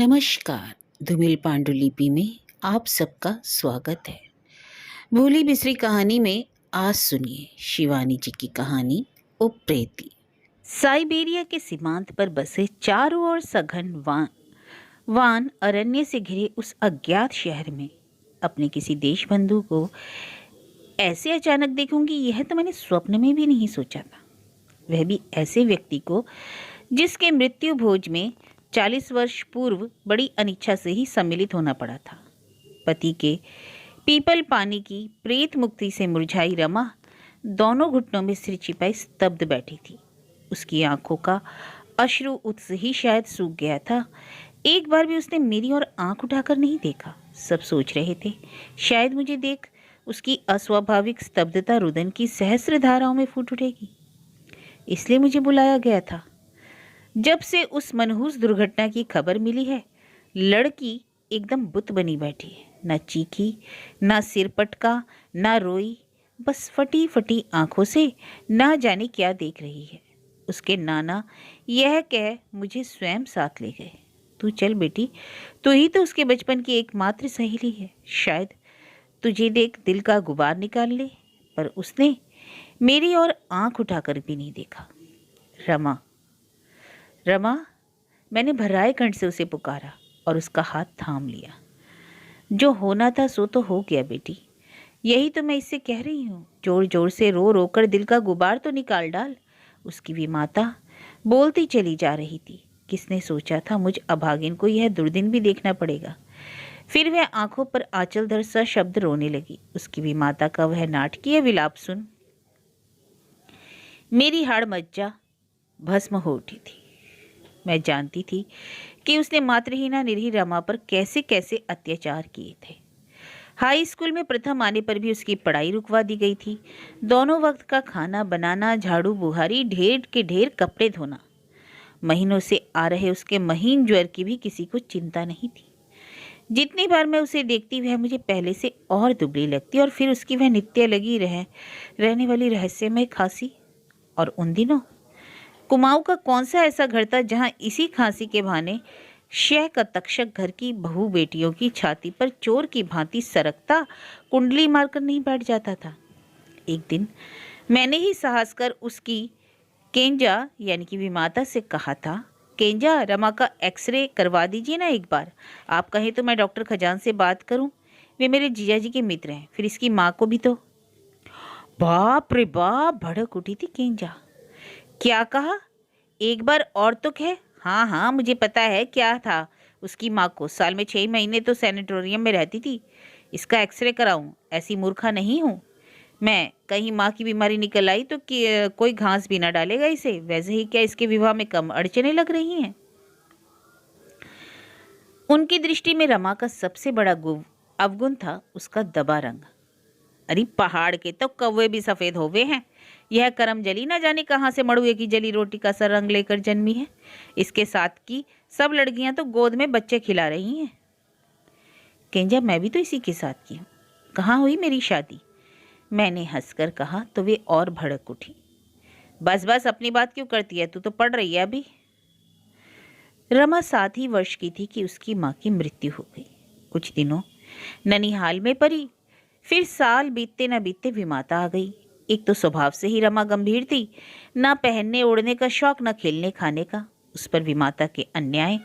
नमस्कार। धूमिल पांडुलिपि में आप सबका स्वागत है। भूली बिसरी कहानी में आज सुनिए शिवानी जी की कहानी उप्रेती। साइबेरिया के सीमांत पर बसे चारों ओर सघन वान अरण्य से घिरे उस अज्ञात शहर में अपने किसी देश बंधु को ऐसे अचानक देखूंगी, यह तो मैंने स्वप्न में भी नहीं सोचा था। वह भी ऐसे व्यक्ति को जिसके मृत्यु भोज में 40 वर्ष पूर्व बड़ी अनिच्छा से ही सम्मिलित होना पड़ा था। पति के पीपल पानी की प्रेत मुक्ति से मुरझाई रमा दोनों घुटनों में सिर छिपाई स्तब्ध बैठी थी। उसकी आंखों का अश्रु उत्स ही शायद सूख गया था। एक बार भी उसने मेरी ओर आंख उठाकर नहीं देखा। सब सोच रहे थे शायद मुझे देख उसकी अस्वाभाविक स्तब्धता रुदन की सहस्र धाराओं में फूट उठेगी, इसलिए मुझे बुलाया गया था। जब से उस मनहूस दुर्घटना की खबर मिली है, लड़की एकदम बुत बनी बैठी है। न चीखी, न सिर पटका, न रोई, बस फटी फटी आंखों से ना जाने क्या देख रही है। उसके नाना यह कह मुझे स्वयं साथ ले गए। तू चल बेटी, तू ही तो उसके बचपन की एकमात्र सहेली है। शायद तुझे देख दिल का गुबार निकाल ले। पर उसने मेरी ओर आंख उठाकर भी नहीं देखा। रमा, रमा, मैंने भर्राए कंठ से उसे पुकारा और उसका हाथ थाम लिया। जो होना था सो तो हो गया बेटी, यही तो मैं इससे कह रही हूँ। जोर जोर से रो रो कर दिल का गुबार तो निकाल डाल। उसकी भी माता बोलती चली जा रही थी। किसने सोचा था मुझ अभागिन को यह दुर्दिन भी देखना पड़ेगा। फिर वह आंखों पर आंचल धर सा शब्द रोने लगी। उसकी भी माता का वह नाटकीय विलाप सुन मेरी हाड़ मज्जा भस्म हो उठी थी। मैं जानती थी कि उसने मातृहीना निरीह रमा पर कैसे कैसे अत्याचार किए थे। हाई स्कूल में प्रथम आने पर भी उसकी पढ़ाई रुकवा दी गई थी। दोनों वक्त का खाना बनाना, झाड़ू बुहारी, ढेर के ढेर कपड़े धोना। महीनों से आ रहे उसके महीन ज्वर की भी किसी को चिंता नहीं थी। जितनी बार मैं उसे देखती वह मुझे पहले से और दुबली लगती, और फिर उसकी वह नित्य लगी रहने वाली रहस्यमय खांसी। और उन दिनों कुमाऊं का कौन सा ऐसा घर था जहां इसी खांसी के बहाने शह का तक्षक घर की बहू बेटियों की छाती पर चोर की भांति सरकता कुंडली मारकर नहीं बैठ जाता था। एक दिन मैंने ही साहस कर उसकी केंजा यानी कि विमाता से कहा था, केंजा, रमा का एक्सरे करवा दीजिए ना एक बार। आप कहें तो मैं डॉक्टर खजान से बात करूं, वे मेरे जीजा जी के मित्र हैं। फिर इसकी माँ को भी तो। बाप रे बाप, भड़क उठी थी केंजा। क्या कहा? एक बार और तो कह। हाँ हाँ, मुझे पता है क्या था उसकी माँ को। साल में 6 महीने तो सैनिटोरियम में रहती थी। इसका एक्सरे कराऊं? ऐसी मूर्खा नहीं हूँ मैं। कहीं माँ की बीमारी निकल आई तो कोई घास भी ना डालेगा इसे। वैसे ही क्या इसके विवाह में कम अड़चने लग रही हैं? उनकी दृष्टि में रमा का सबसे बड़ा अवगुण था उसका दबा रंग। अरे पहाड़ के तो कौवे भी सफेद होवे हैं। यह करम जली ना जाने कहाँ से मड़ुए की जली रोटी का सा रंग लेकर जन्मी है। इसके साथ की सब लड़कियां तो गोद में बच्चे खिला रही हैं। केंजा, मैं भी तो इसी के साथ की हूँ। कहाँ हुई मेरी शादी? मैंने हंसकर कहा तो वे और भड़क उठी। बस बस, अपनी बात क्यों करती है? तू तो पढ़ रही है अभी। रमा 7 ही वर्ष की थी कि उसकी माँ की मृत्यु हो गई। कुछ दिनों ननिहाल में पड़ी। फिर साल बीतते न बीतते विमाता आ गई। एक तो स्वभाव से ही रमा गंभीर थी, ना पहनने ओढ़ने का शौक, ना खेलने खाने का। उस पर विमाता के अन्याय,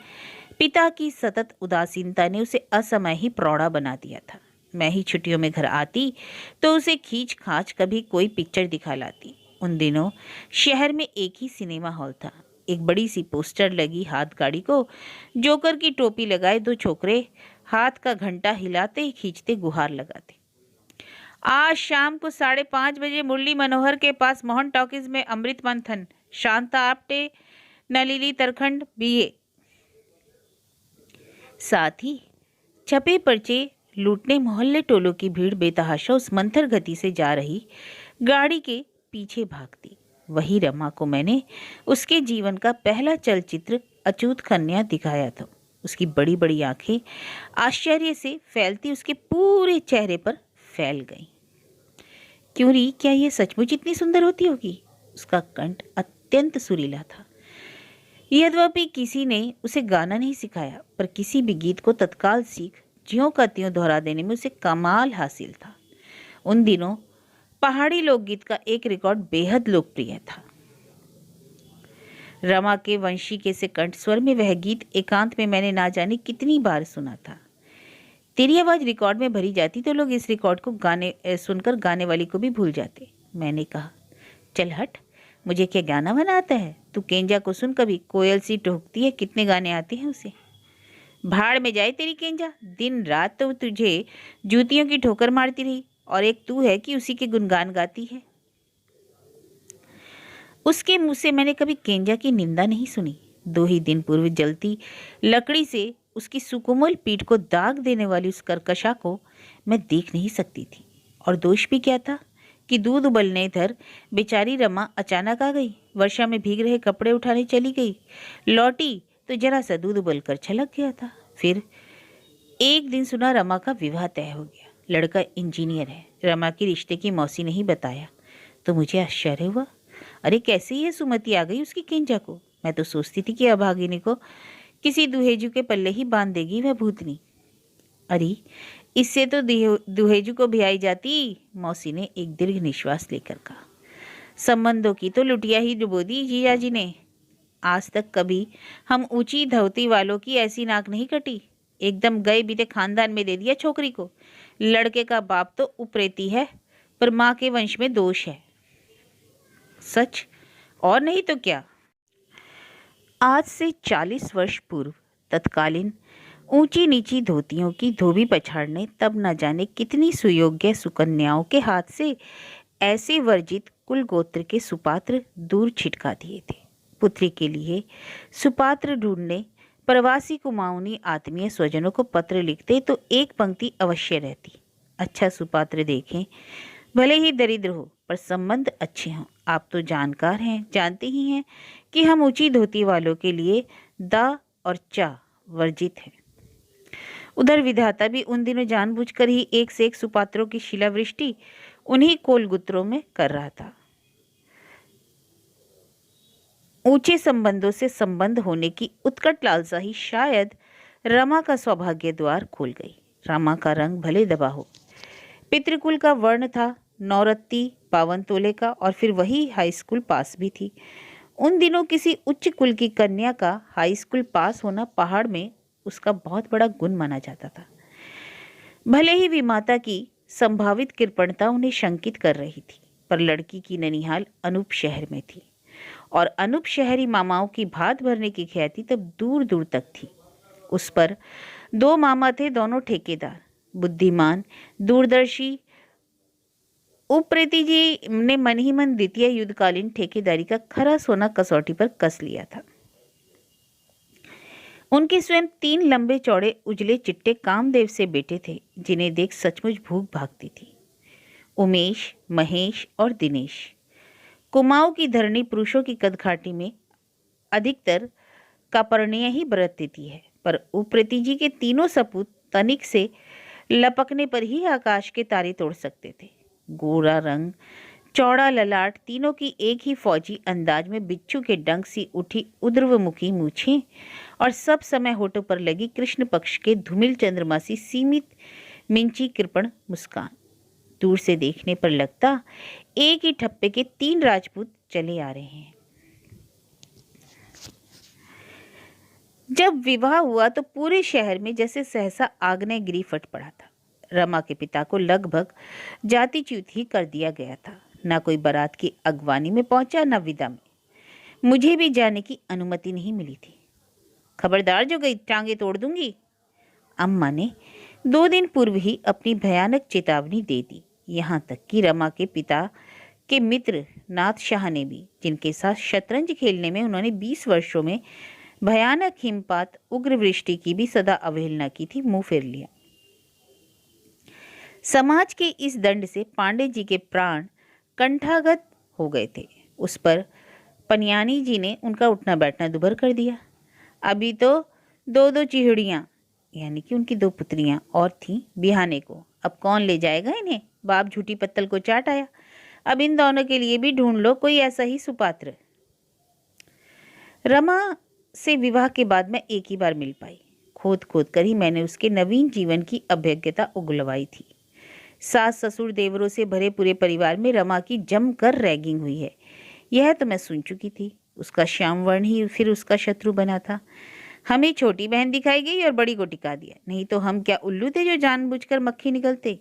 पिता की सतत उदासीनता ने उसे असमय ही प्रौढ़ा बना दिया था। मैं ही छुट्टियों में घर आती तो उसे खींच खाच कभी कोई पिक्चर दिखा लाती। उन दिनों शहर में एक ही सिनेमा हॉल था। एक बड़ी सी पोस्टर लगी हाथ गाड़ी को, जोकर की टोपी लगाए 2 छोकरे हाथ का घंटा हिलाते ही खींचते गुहार लगाते। आज शाम को 5:30 बजे मुरली मनोहर के पास मोहन टॉकीज में अमृत मंथन, शांता आप्टे, नलिनी तरखंड बीए। साथ ही छपे पर्चे लूटने मोहल्ले टोलों की भीड़ बेतहाशा उस मंथर गति से जा रही गाड़ी के पीछे भागती। वही रमा को मैंने उसके जीवन का पहला चलचित्र अछूत कन्या दिखाया था। उसकी बड़ी बड़ी आंखें आश्चर्य से फैलती उसके पूरे चेहरे पर फैल गईं। क्यों री, क्या यह सचमुच इतनी सुंदर होती होगी? उसका कंठ अत्यंत सुरीला था। यद्यपि किसी ने उसे गाना नहीं सिखाया, पर किसी भी गीत को तत्काल सीख ज्यों का त्यों दोहरा देने में उसे कमाल हासिल था। उन दिनों पहाड़ी लोकगीत का एक रिकॉर्ड बेहद लोकप्रिय था। रमा के वंशी के से कंठ स्वर में वह गीत एकांत में मैंने ना जाने कितनी बार सुना था। तेरी आवाज रिकॉर्ड में भरी जाती तो लोग इस रिकॉर्ड को सुनकर गाने वाली को भी भूल जाते। मैंने कहा, चल हट, मुझे क्या गाना बना आता है? तू केंजा को सुन, कभी कोयल सी टोकती है, कितने गाने आते हैं उसे। भाड़ में जाए तेरी केंजा, दिन रात तो तुझे जूतियों की ठोकर मारती रही, और एक तू है कि उसी के गुणगान गाती है। उसके मुंह से मैंने कभी केंजा की निंदा नहीं सुनी। 2 ही दिन पूर्व जलती लकड़ी से उसकी सुकोमल पीठ को दाग देने वाली उस कर्कशा को मैं देख नहीं सकती थी। और दोष भी क्या था कि दूध उबलने इधर बेचारी रमा अचानक आ गई, वर्षा में भीग रहे कपड़े उठाने चली गई, लौटी तो जरा सा दूध उबल कर छलक गया था। फिर एक दिन सुना रमा का विवाह तय हो गया। लड़का इंजीनियर है। रमा की रिश्ते की मौसी ने ही बताया तो मुझे आश्चर्य हुआ। अरे कैसे ये सुमति आ गई उसकी केंजा को। मैं तो सोचती थी कि अभागिनी को किसी दुहेजू के पल्ले ही बांध देगी वह भूतनी। अरे इससे तो दुहेजू को भी आई जाती, मौसी ने एक दीर्घ निश्वास लेकर कहा। संबंधों की तो लुटिया ही डुबो दी जीजा जी ने। आज तक कभी हम ऊंची धोती वालों की ऐसी नाक नहीं कटी। एकदम गए बीते खानदान में दे दिया छोकरी को। लड़के का बाप तो उप्रेती है, पर माँ के वंश में दोष है। सच और नहीं तो क्या। आज से 40 वर्ष पूर्व तत्कालीन ऊंची नीची धोतियों की धोबी पछाड़ ने तब न जाने कितनी सुयोग्य सुकन्याओं के हाथ से ऐसे वर्जित कुल गोत्र के सुपात्र दूर छिटका दिए थे। पुत्री के लिए सुपात्र ढूंढने प्रवासी कुमाऊनी आत्मीय स्वजनों को पत्र लिखते तो एक पंक्ति अवश्य रहती, अच्छा सुपात्र देखें, भले ही दरिद्र हो पर संबंध अच्छे हों। आप तो जानकार हैं, जानते ही हैं कि हम ऊंची धोती वालों के लिए दा और चा वर्जित है। उधर विधाता भी उन दिनों जानबूझकर ही एक से एक सुपात्रों की शिलावृष्टि उन्हीं कोलगुत्रों में कर रहा था। ऊंचे संबंधों से संबंध होने की उत्कट लालसा ही शायद रमा का सौभाग्य द्वार खोल गई। रमा का रंग भले दबा हो, पितृकुल का वर्ण था, नौरत्ती 52 तोले का, और फिर वही हाई स्कूल पास भी थी। उन दिनों किसी उच्च कुल की कन्या का हाई स्कूल पास होना पहाड़ में उसका बहुत बड़ा गुण माना जाता था। भले ही विमाता की संभावित कृपणता उन्हें शंकित कर रही थी, पर लड़की की ननिहाल अनूप शहर में थी, और अनूप शहरी मामाओं की भात भरने की ख्याति तब दूर दूर तक थी। उस पर 2 मामा थे, दोनों ठेकेदार, बुद्धिमान, दूरदर्शी। उप्रेती जी ने मन ही मन द्वितीय युद्धकालीन ठेकेदारी का खरा सोना कसौटी पर कस लिया था। उनके स्वयं 3 लंबे चौड़े उजले चिट्टे कामदेव से बेटे थे, जिन्हें देख सचमुच भूख भागती थी। उमेश, महेश और दिनेश। कुमाऊं की धरणी पुरुषों की कदकाठी में अधिकतर कापरणीय ही बरत देती है, पर उप्रेती जी के तीनों सपूत तनिक से लपकने पर ही आकाश के तारे तोड़ सकते थे। गोरा रंग, चौड़ा ललाट, तीनों की एक ही फौजी अंदाज में बिच्छू के डंक सी उठी उर्ध्वमुखी मूछें, और सब समय होठों पर लगी कृष्ण पक्ष के धूमिल चंद्रमा सी सीमित मिंची कृपण मुस्कान। दूर से देखने पर लगता एक ही ठप्पे के 3 राजपूत चले आ रहे हैं। जब विवाह हुआ तो पूरे शहर में जैसे सहसा आग्नेयगिरी फट पड़ा था। रमा के पिता को लगभग जातिच्युत ही कर दिया गया था। न कोई बारात की अगवानी में पहुंचा, न विदा में। मुझे भी जाने की अनुमति नहीं मिली थी। खबरदार जो गई टांगे तोड़ दूंगी, अम्मा ने 2 दिन पूर्व ही अपनी भयानक चेतावनी दे दी। यहाँ तक कि रमा के पिता के मित्र नाथ शाह ने भी, जिनके साथ शतरंज खेलने में उन्होंने 20 वर्षों में भयानक हिमपात उग्र वृष्टि की भी सदा अवहेलना की थी, मुंह फेर लिया। समाज के इस दंड से पांडे जी के प्राण कंठागत हो गए थे। उस पर पनियानी जी ने उनका उठना बैठना दुभर कर दिया। अभी तो 2 चिहड़ियाँ, यानी कि उनकी 2 पुत्रियां और थीं बिहाने को। अब कौन ले जाएगा इन्हें? बाप झूठी पत्तल को चाट आया। अब इन दोनों के लिए भी ढूंढ लो कोई ऐसा ही सुपात्र। रमा से विवाह के बाद मैं एक ही बार मिल पाई। खोद खोद कर ही मैंने उसके नवीन जीवन की अभ्यग्यता उगलवाई थी। सास ससुर देवरों से भरे पूरे परिवार में रमा की जमकर रैगिंग हुई है, यह तो मैं सुन चुकी थी। उसका श्यामवर्ण ही फिर उसका शत्रु बना था। हमें छोटी बहन दिखाई गई और बड़ी को टिका दिया, नहीं तो हम क्या उल्लू थे जो जानबूझकर मक्खी निकलते।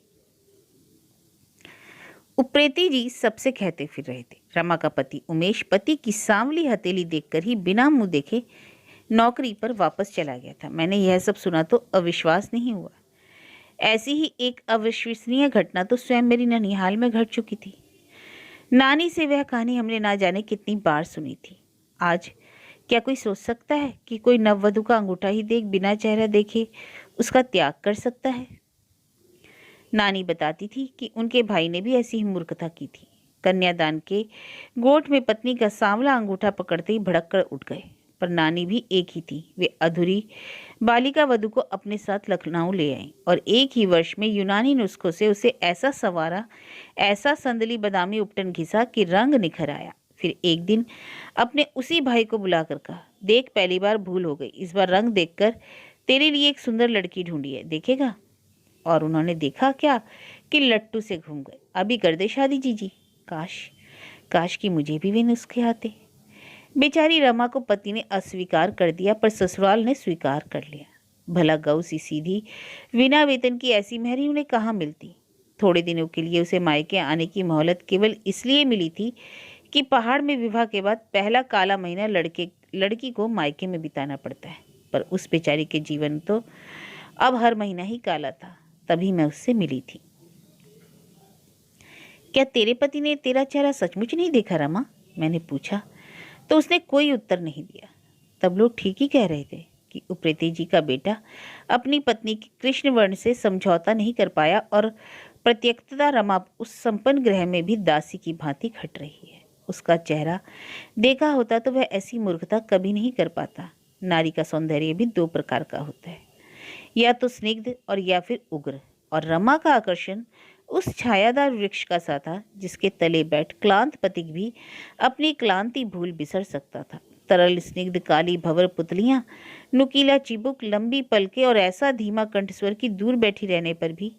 उप्रेती जी सबसे कहते फिर रहे थे। रमा का पति उमेश पति की सांवली हथेली देखकर ही बिना मुंह देखे नौकरी पर वापस चला गया था। मैंने यह सब सुना तो अविश्वास नहीं हुआ। ऐसी ही एक अविश्वसनीय घटना तो स्वयं मेरी ननिहाल में घट चुकी थी। नानी से वह कहानी हमने ना जाने कितनी बार सुनी थी। आज क्या कोई सोच सकता है कि कोई नववधु का अंगूठा ही देख बिना चेहरा देखे उसका त्याग कर सकता है? नानी बताती थी कि उनके भाई ने भी ऐसी ही मूर्खता की थी। कन्यादान के गोठ में पत्नी का सांवला अंगूठा पकड़ते ही भड़क कर उठ गए। पर नानी भी एक ही थी। वे अधूरी बालिका वधु को अपने साथ लखनऊ ले आईं और एक ही वर्ष में यूनानी नुस्खों से उसे ऐसा संवारा, ऐसा संदली बदामी उपटन घिसा कि रंग निखर आया। फिर एक दिन अपने उसी भाई को बुलाकर कहा, देख पहली बार भूल हो गई, इस बार रंग देखकर तेरे लिए एक सुंदर लड़की ढूंढी है, देखेगा? और उन्होंने देखा क्या कि लट्टू से घूम गए। अभी कर दे शादी जीजी। काश काश कि मुझे भी वे नुस्खे आते। बेचारी रमा को पति ने अस्वीकार कर दिया, पर ससुराल ने स्वीकार कर लिया। भला गऊ सी सीधी बिना वेतन की ऐसी मेहरी उन्हें कहाँ मिलती। थोड़े दिनों के लिए उसे मायके आने की मोहलत केवल इसलिए मिली थी कि पहाड़ में विवाह के बाद पहला काला महीना लड़की को मायके में बिताना पड़ता है। पर उस बेचारी के जीवन तो अब हर महीना ही काला था। तभी मैं उससे मिली थी। क्या तेरे पति ने तेरा चेहरा सचमुच नहीं देखा रमा? मैंने पूछा तो उसने कोई उत्तर नहीं दिया। तब लोग ठीक ही कह रहे थे कि उप्रेती जी का बेटा अपनी पत्नी के कृष्ण वर्ण से समझौता नहीं कर पाया और प्रत्यक्षता रमा उस संपन्न ग्रह में भी दासी की भांति खट रही है। उसका चेहरा देखा होता तो वह ऐसी मूर्खता कभी नहीं कर पाता। नारी का सौंदर्य भी दो प्रकार का होता है, या तो स्निग्ध और या फिर उग्र। और रमा का आकर्षण उस छायादार वृक्ष का सा था जिसके तले बैठ क्लांत पथिक भी अपनी क्लांति भूल बिसर सकता था। तरल स्निग्ध काली भंवर पुतलियां, नुकीला चिबुक, लंबी पलके और ऐसा धीमा कंठस्वर की दूर बैठी रहने पर भी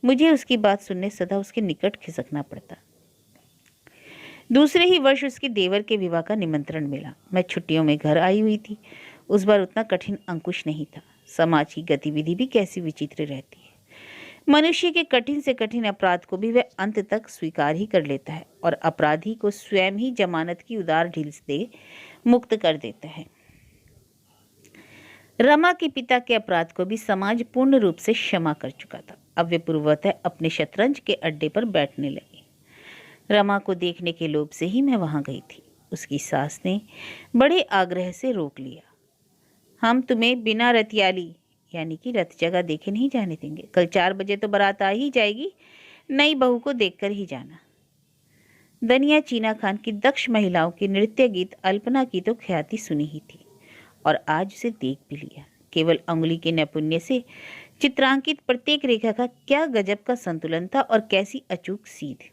मुझे उसकी बात सुनने सदा उसके निकट खिसकना पड़ता। दूसरे ही वर्ष उसके देवर के विवाह का निमंत्रण मिला। मैं छुट्टियों में घर आई हुई थी। उस बार उतना कठिन अंकुश नहीं था। समाज की गतिविधि भी कैसी विचित्र रहती है। मनुष्य के कठिन से कठिन अपराध को भी वह अंत तक स्वीकार ही कर लेता है और अपराधी को स्वयं ही जमानत की उदार ढील से मुक्त कर देता है। रमा के पिता के अपराध को भी समाज पूर्ण रूप से क्षमा कर चुका था। अब वे पूर्वतः अपने शतरंज के अड्डे पर बैठने लगे। रमा को देखने के लोभ से ही मैं वहां गई थी। उसकी सास ने बड़े आग्रह से रोक लिया। हम तुम्हें बिना रतियाली यानी कि रथ जगह देखे नहीं जाने देंगे। कल 4 बजे तो बारात आ ही जाएगी, नई बहू को देखकर ही जाना। दनिया चीना खान की दक्ष महिलाओं के नृत्य गीत अल्पना की तो ख्याति सुनी ही थी और आज उसे देख भी लिया। केवल अंगुली के नैपुण्य से चित्रांकित प्रत्येक रेखा का क्या गजब का संतुलन था और कैसी अचूक सीध।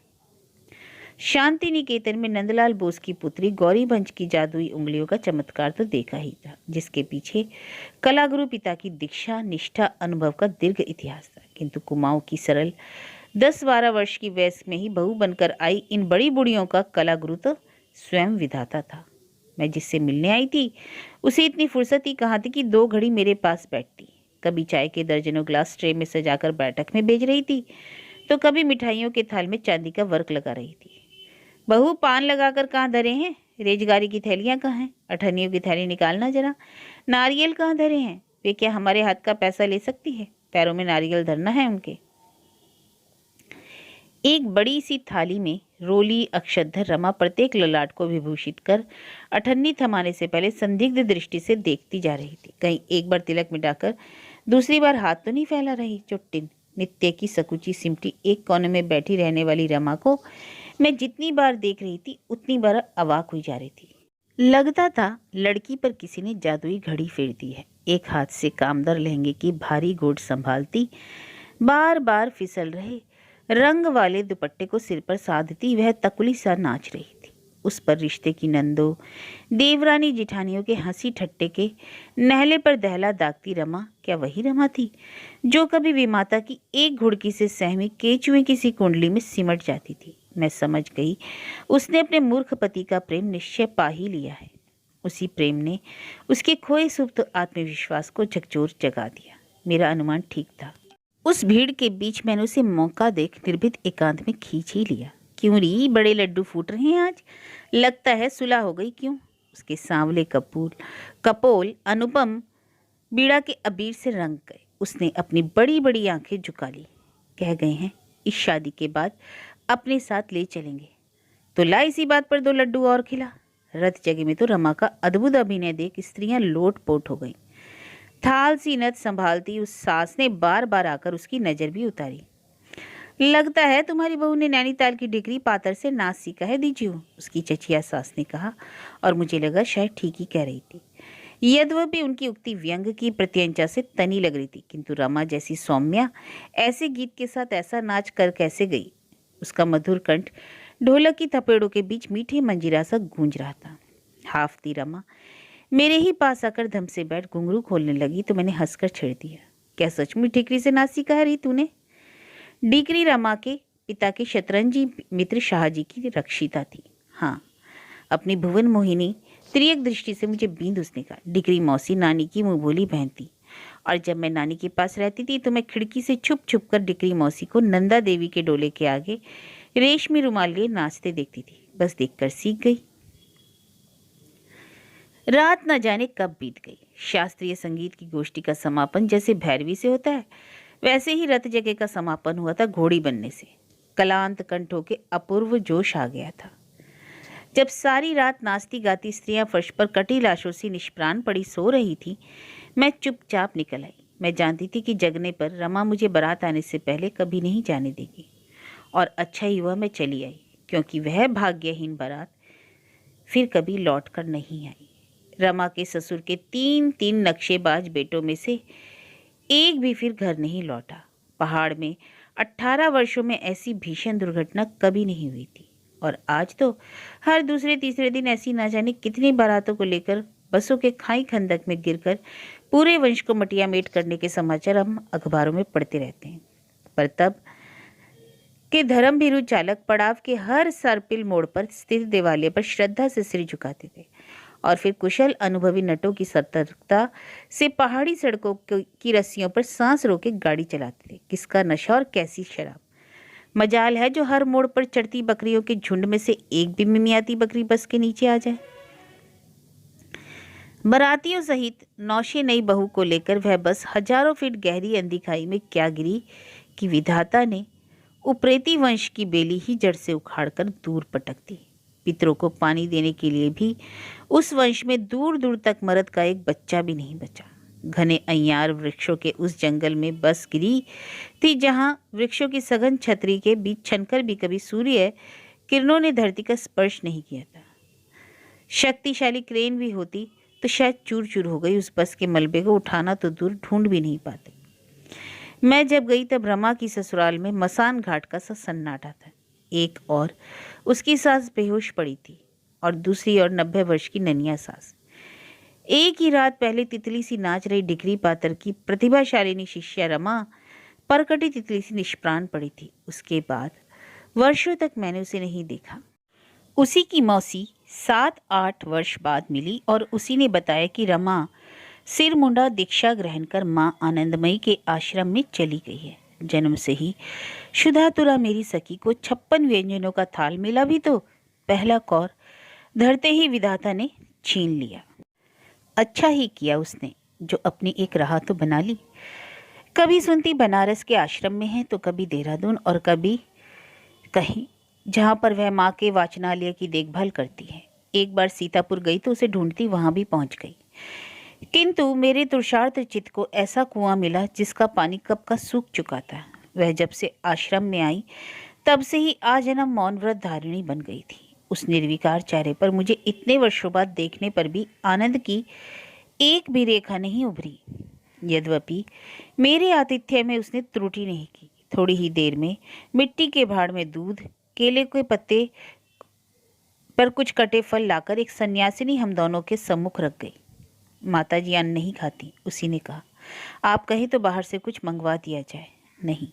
शांति निकेतन में नंदलाल बोस की पुत्री गौरीबंश की जादुई उंगलियों का चमत्कार तो देखा ही था, जिसके पीछे कलागुरु पिता की दीक्षा, निष्ठा, अनुभव का दीर्घ इतिहास था। किंतु कुमाऊं की सरल 10-12 वर्ष की वयस में ही बहू बनकर आई इन बड़ी बुढ़ियों का कलागुरु तो स्वयं विधाता था। मैं जिससे मिलने आई थी उसे इतनी फुर्सत ही कहाँ थी कि 2 घड़ी मेरे पास बैठती। कभी चाय के दर्जनों ग्लास ट्रे में सजाकर बैठक में भेज रही थी तो कभी मिठाइयों के थाल में चांदी का वर्क लगा रही थी। बहू पान लगाकर कहाँ धरे हैं? रेजगारी की थैलियां कहाँ हैं? अठन्नियों की थैली निकालना जरा। नारियल कहाँ धरे हैं? वे क्या हमारे हाथ का पैसा ले सकती है? पैरों में नारियल धरना है उनके। एक बड़ी सी थाली में रोली अक्षतधर रमा प्रत्येक ललाट को विभूषित कर अठन्नी थमाने से पहले संदिग्ध दृष्टि से देखती जा रही थी। कहीं एक बार तिलक मिटाकर दूसरी बार हाथ तो नहीं फैला रही चुट्टिन। नित्य की सकुची सिमटी एक कोने में बैठी रहने वाली रमा को मैं जितनी बार देख रही थी उतनी बार अवाक हुई जा रही थी। लगता था लड़की पर किसी ने जादुई घड़ी फेर दी है। एक हाथ से कामदर लहंगे की भारी गोट संभालती, बार बार फिसल रहे रंग वाले दुपट्टे को सिर पर साधती वह तकुली सा नाच रही थी। उस पर रिश्ते की नंदों, देवरानी जिठानियों के हंसी ठट्टे के नहले पर दहला दागती रमा क्या वही रमा थी जो कभी विमाता की एक घुड़की से सहमी केंचुए की सी कुंडली में सिमट जाती थी। मैं समझ गई उसने अपने मूर्ख पति का प्रेम निश्चय पा ही लिया है। उसी प्रेम ने उसके खोए सुप्त आत्मविश्वास को झकझोर जगा दिया। मेरा अनुमान ठीक था। उस भीड़ के बीच मैंने उसे मौका देख निर्भीत एकांत में खींच ही लिया। क्यों री, बड़े लड्डू फूट रहे हैं आज? लगता है सुलह हो गई क्यों? उसके सांवले कपोल अनुपम बीड़ा के अबीर से रंग गए। उसने अपनी बड़ी बड़ी आंखें झुका ली। कह गए हैं इस शादी के बाद अपने साथ ले चलेंगे, तो ला इसी बात पर 2 लड्डू और खिला। रथ जगह में तो रमा का अद्भुत अभिनय देख स्त्रियां लोटपोट हो गईं। थाल सी नथ संभालती उस सास ने बार बार आकर उसकी नजर भी उतारी। लगता है तुम्हारी बहू ने नैनीताल की डिग्री पातर से नाच सीखा है दीजियो, उसकी चचिया सास ने कहा, और मुझे लगा शायद ठीक ही कह रही थी। यद्यपि उनकी उक्ति व्यंग की प्रत्यंचा से तनी लग रही थी, किंतु रमा जैसी सौम्या ऐसे गीत के साथ ऐसा नाच कर कैसे गई? उसका मधुर कंठ ढोलक की थपेड़ों के बीच मीठे मंजीरा सा गूंज रहा था। हाफती रमा मेरे ही पास आकर धम से बैठ घुंघरू खोलने लगी तो मैंने हंसकर छेड़ दिया। क्या सचमुच ठिकरी से नाच सीखा है री तूने? डिकरी रमा के पिता के शतरंजी मित्र शाहजी की रक्षिता थी। हाँ, अपनी भुवन मोहिनी तिर्यक दृष्टि से मुझे बींद उसने कहा। डिकरी मौसी नानी की मुंह बोली बहन थी, और जब मैं नानी के पास रहती थी तो मैं खिड़की से छुप छुप कर डिकरी मौसी को नंदा देवी के डोले के आगे रेशमी रुमाल लिए नाचते देखती थी। बस देखकर सीख गई। रात न जाने कब बीत गई। शास्त्रीय संगीत की गोष्ठी का समापन जैसे भैरवी से होता है, वैसे ही रत जगह का समापन हुआ था घोड़ी बनने से। कलांत कंठों के अपूर्व जोश आ गया था। जब सारी रात नाचती गाती स्त्रियां फर्श पर कटी लाशों से निष्प्राण पड़ी सो रही थी, मैं चुपचाप निकल आई। मैं जानती थी कि जगने पर रमा मुझे बारात आने से पहले कभी नहीं जाने देगी, और अच्छा ही हुआ मैं चली आई, क्योंकि वह भाग्यहीन बारात फिर कभी लौट कर नहीं आई। रमा के ससुर के 3 नक्शेबाज बेटों में से एक भी फिर घर नहीं लौटा। पहाड़ में 18 वर्षों में ऐसी भीषण दुर्घटना कभी नहीं हुई थी, और आज तो हर दूसरे तीसरे दिन ऐसी ना जाने कितनी बारातों को लेकर बसों के खाई खंदक में गिरकर पूरे वंश को मटियामेट करने के समाचार हम अखबारों में पढ़ते रहते हैं। पर तब के धर्म भीरू चालक पड़ाव के हर सरपिल मोड़ पर स्थित देवालय पर श्रद्धा से सिर झुकाते थे, और फिर कुशल अनुभवी नटों की सतर्कता से पहाड़ी सड़कों की रस्सियों पर सांस रोके गाड़ी चलाते थे। किसका नशा और कैसी शराब! मजाल है जो हर मोड़ पर चढ़ती बकरियों के झुंड में से एक भी मिमियाती बकरी बस के नीचे आ जाए। बारातियों सहित नौशे नई बहू को लेकर वह बस हजारों फीट गहरी अंधी खाई में क्या गिरी कि विधाता ने उप्रेती वंश की बेली ही जड़ से उखाड़कर दूर पटक दी। पितरों को पानी देने के लिए भी उस वंश में दूर दूर तक मर्द का एक बच्चा भी नहीं बचा। घने अय्यार वृक्षों के उस जंगल में बस गिरी थी जहां वृक्षों की सघन छतरी के बीच छनकर भी कभी सूर्य किरणों ने धरती का स्पर्श नहीं किया था। शक्तिशाली क्रेन भी होती तो शायद चूर चूर हो गई। उस बस के मलबे को उठाना तो दूर ढूंढ भी नहीं पाते। मैं जब गई तब रमा की ससुराल में मसान घाट का सा सन्नाटा था। एक और उसकी सास बेहोश पड़ी थी, और दूसरी और 90 वर्ष की ननिया सास। एक ही रात पहले तितली सी नाच रही डिगरी पातर की प्रतिभाशालिनी शिष्या रमा परकटी तितली सी निष्प्राण पड़ी थी। उसके बाद वर्षों तक मैंने उसे नहीं देखा। उसी की मौसी 7-8 वर्ष बाद मिली, और उसी ने बताया कि रमा सिर मुंडा दीक्षा ग्रहण कर माँ आनंदमयी के आश्रम में चली गई है। जन्म से ही शुद्धातुरा मेरी सखी को 56 व्यंजनों का थाल मिला भी तो पहला कौर धरते ही विधाता ने छीन लिया। अच्छा ही किया उसने जो अपनी एक राह तो बना ली। कभी सुनती बनारस के आश्रम में है तो कभी देहरादून, और कभी कहीं जहाँ पर वह माँ के वाचनालय की देखभाल करती है। एक बार सीतापुर गई तो उसे ढूंढती वहाँ भी पहुँच गई, किंतु मेरे तुषार्त चित्त को ऐसा कुआं मिला जिसका पानी कब का सूख चुका था। वह जब से आश्रम में आई तब से ही आजन्म मौन व्रत धारिणी बन गई थी। उस निर्विकार चेहरे पर मुझे इतने वर्षों बाद देखने पर भी आनंद की एक भी रेखा नहीं उभरी। यद्यपि मेरे आतिथ्य में उसने त्रुटि नहीं की। थोड़ी ही देर में मिट्टी के भाड़ में दूध, केले के पत्ते पर कुछ कटे फल लाकर एक सन्यासिनी हम दोनों के सम्मुख रख गई। माताजी अन्न नहीं खाती, उसी ने कहा। आप कहें तो बाहर से कुछ मंगवा दिया जाए। नहीं,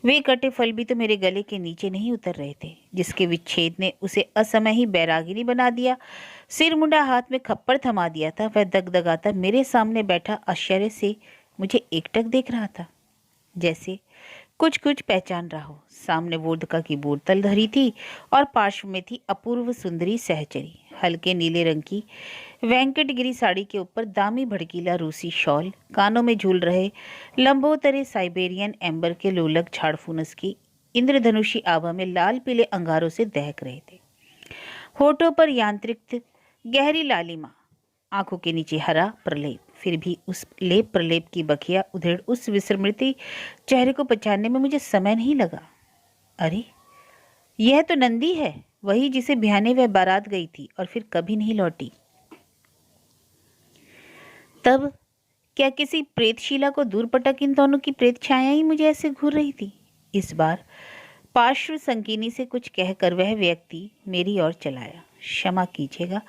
वे कटे फल भी तो मेरे गले के नीचे नहीं उतर रहे थे, जिसके विच्छेद ने उसे असमय ही बैरागिनी बना दिया, सिर मुंडा हाथ में खप्पर थमा दिया था। वह दगदगाता मेरे सामने बैठा आश्चर्य से मुझे एकटक देख रहा था, जैसे कुछ कुछ पहचान रहा हो। सामने वोदका की बोतल धरी थी और पार्श्व में थी अपूर्व सुंदरी सहचरी, हल्के नीले रंग की वेंकटगिरी साड़ी के ऊपर दामी भड़कीला रूसी शॉल, कानों में झूल रहे लंबोतरे साइबेरियन एम्बर के लोलक झाड़फूनस की इंद्रधनुषी आभा में लाल पीले अंगारों से दहक रहे थे। होठों पर यांत्रिक गहरी लालिमा, आंखों के नीचे हरा प्रलेप। फिर भी उस लेप प्रलेप की बखिया उधेड़ उस विस्मृति चेहरे को पहचानने में मुझे समय नहीं लगा। अरे, यह तो नंदी है, वही जिसे बिहाने वह बारात गई थी और फिर कभी नहीं लौटी। तब क्या किसी प्रेतशीला को दूर पटक इन दोनों की प्रेत छाया ही मुझे ऐसे घूर रही थी। इस बार पार्श्व संकीर्णी से कुछ कहकर वह व्यक्ति मेरी ओर चलाया। क्षमा कीजिएगा,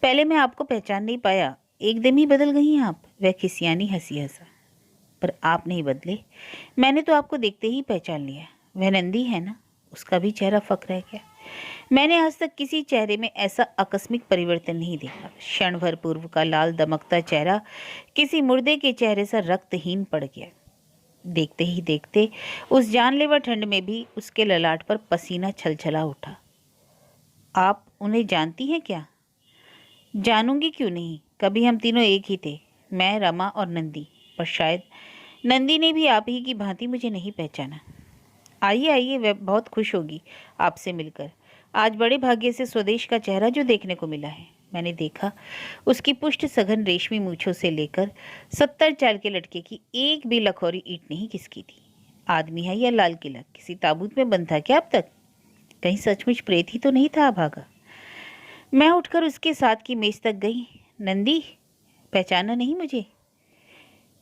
पहले मैं आपको पहचान नहीं पाया, एकदम ही बदल गई हैं आप। वह खिसियानी हंसी हंसा। पर आप नहीं बदले, मैंने तो आपको देखते ही पहचान लिया। वह नंदी है ना, उसका भी चेहरा फक रह गया। मैंने आज तक किसी चेहरे में ऐसा आकस्मिक परिवर्तन नहीं देखा। क्षण भर पूर्व का लाल दमकता चेहरा किसी मुर्दे के चेहरे सा रक्तहीन पड़ गया। देखते ही देखते उस जानलेवा ठंड में भी उसके ललाट पर पसीना छलछला उठा। आप उन्हें जानती हैं क्या? जानूंगी क्यों नहीं, कभी हम तीनों एक ही थे, मैं, रमा और नंदी। पर शायद नंदी ने भी आप ही की भांति मुझे नहीं पहचाना। आइए आइए, वह बहुत खुश होगी आपसे मिलकर। आज बड़े भाग्य से स्वदेश का चेहरा जो देखने को मिला है। मैंने देखा, उसकी पुष्ट सघन रेशमी मूछों से लेकर 70 चाल के लटके की एक भी लखोरी ईंट नहीं किसकी थी। आदमी है या लाल किला, किसी ताबूत में बंद था क्या अब तक? कहीं सचमुच प्रेत ही तो नहीं था अभागा। मैं उठकर उसके साथ की मेज तक गई। नंदी, पहचाना नहीं मुझे?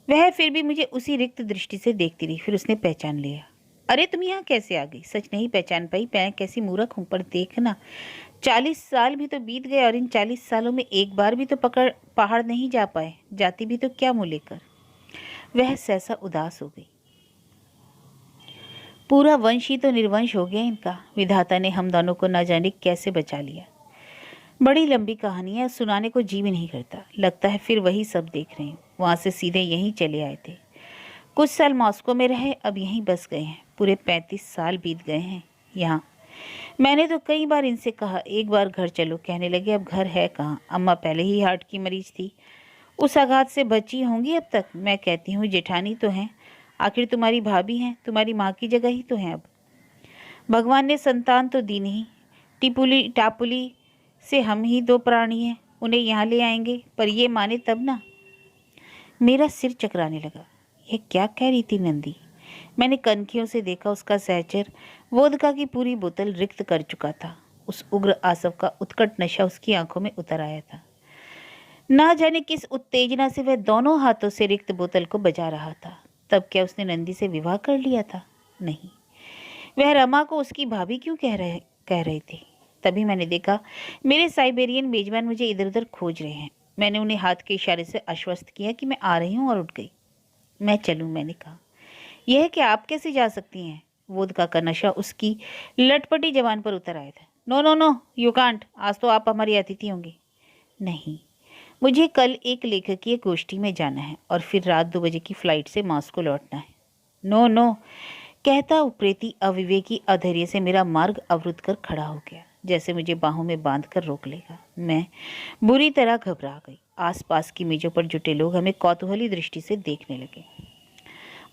वह फिर भी मुझे उसी रिक्त दृष्टि से देखती रही। फिर उसने पहचान लिया। अरे, तुम यहाँ कैसे आ गई? सच नहीं पहचान पाई? मैं कैसी मूर्ख हूँ, पर देखना, 40 साल भी तो बीत गए और इन 40 सालों में एक बार भी तो पहाड़ नहीं जा पाए। जाती भी तो क्या मुँह लेकर। वह सहसा उदास हो गई। पूरा वंश ही तो निर्वंश हो गया इनका। विधाता ने हम दोनों को न जाने कैसे बचा लिया। बड़ी लंबी कहानी है, सुनाने को जी भी नहीं करता। लगता है फिर वही सब देख रहे हैं। वहाँ से सीधे यहीं चले आए थे, कुछ साल मॉस्को में रहे, अब यहीं बस गए हैं। पूरे 35 साल बीत गए हैं यहाँ। मैंने तो कई बार इनसे कहा एक बार घर चलो, कहने लगे अब घर है कहाँ, अम्मा पहले ही हार्ट की मरीज थी, उस आघात से बची होंगी अब तक। मैं कहती हूँ जेठानी तो हैं, आखिर तुम्हारी भाभी हैं, तुम्हारी माँ की जगह ही तो हैं अब। भगवान ने संतान तो दी नहीं, टिपुली टापुली से हम ही दो प्राणी हैं, उन्हें यहाँ ले आएंगे, पर ये माने तब ना। मेरा सिर चकराने लगा। यह क्या कह रही थी नंदी? मैंने कनखियों से देखा, उसका सहचर वोदका की पूरी बोतल रिक्त कर चुका था। उस उग्र आसव का उत्कट नशा उसकी आंखों में उतर आया था। ना जाने किस उत्तेजना से वह दोनों हाथों से रिक्त बोतल को बजा रहा था। तब क्या उसने नंदी से विवाह कर लिया था? नहीं, वह रमा को उसकी भाभी क्यों कह रहे थे? तभी मैंने देखा मेरे साइबेरियन मेजबान मुझे इधर उधर खोज रहे हैं। मैंने उन्हें हाथ के इशारे से आश्वस्त किया कि मैं आ रही हूँ और उठ गई। मैं चलूँ, मैंने कहा। यह है कि आप कैसे जा सकती हैं? वोदका का नशा उसकी लटपटी जवान पर उतर आया था। No no no, you can't, आज तो आप हमारी अतिथि होंगी। नहीं, मुझे कल एक लेखकीय गोष्ठी में जाना है और फिर रात 2 बजे की फ्लाइट से मॉस्को लौटना है। नो नो, कहता उप्रेती अविवेकी अधैर्य से मेरा मार्ग अवरुद्ध कर खड़ा हो गया, जैसे मुझे बाहों में बांधकर रोक लेगा। मैं बुरी तरह घबरा गई। आसपास की मेजों पर जुटे लोग हमें कौतूहली दृष्टि से देखने लगे।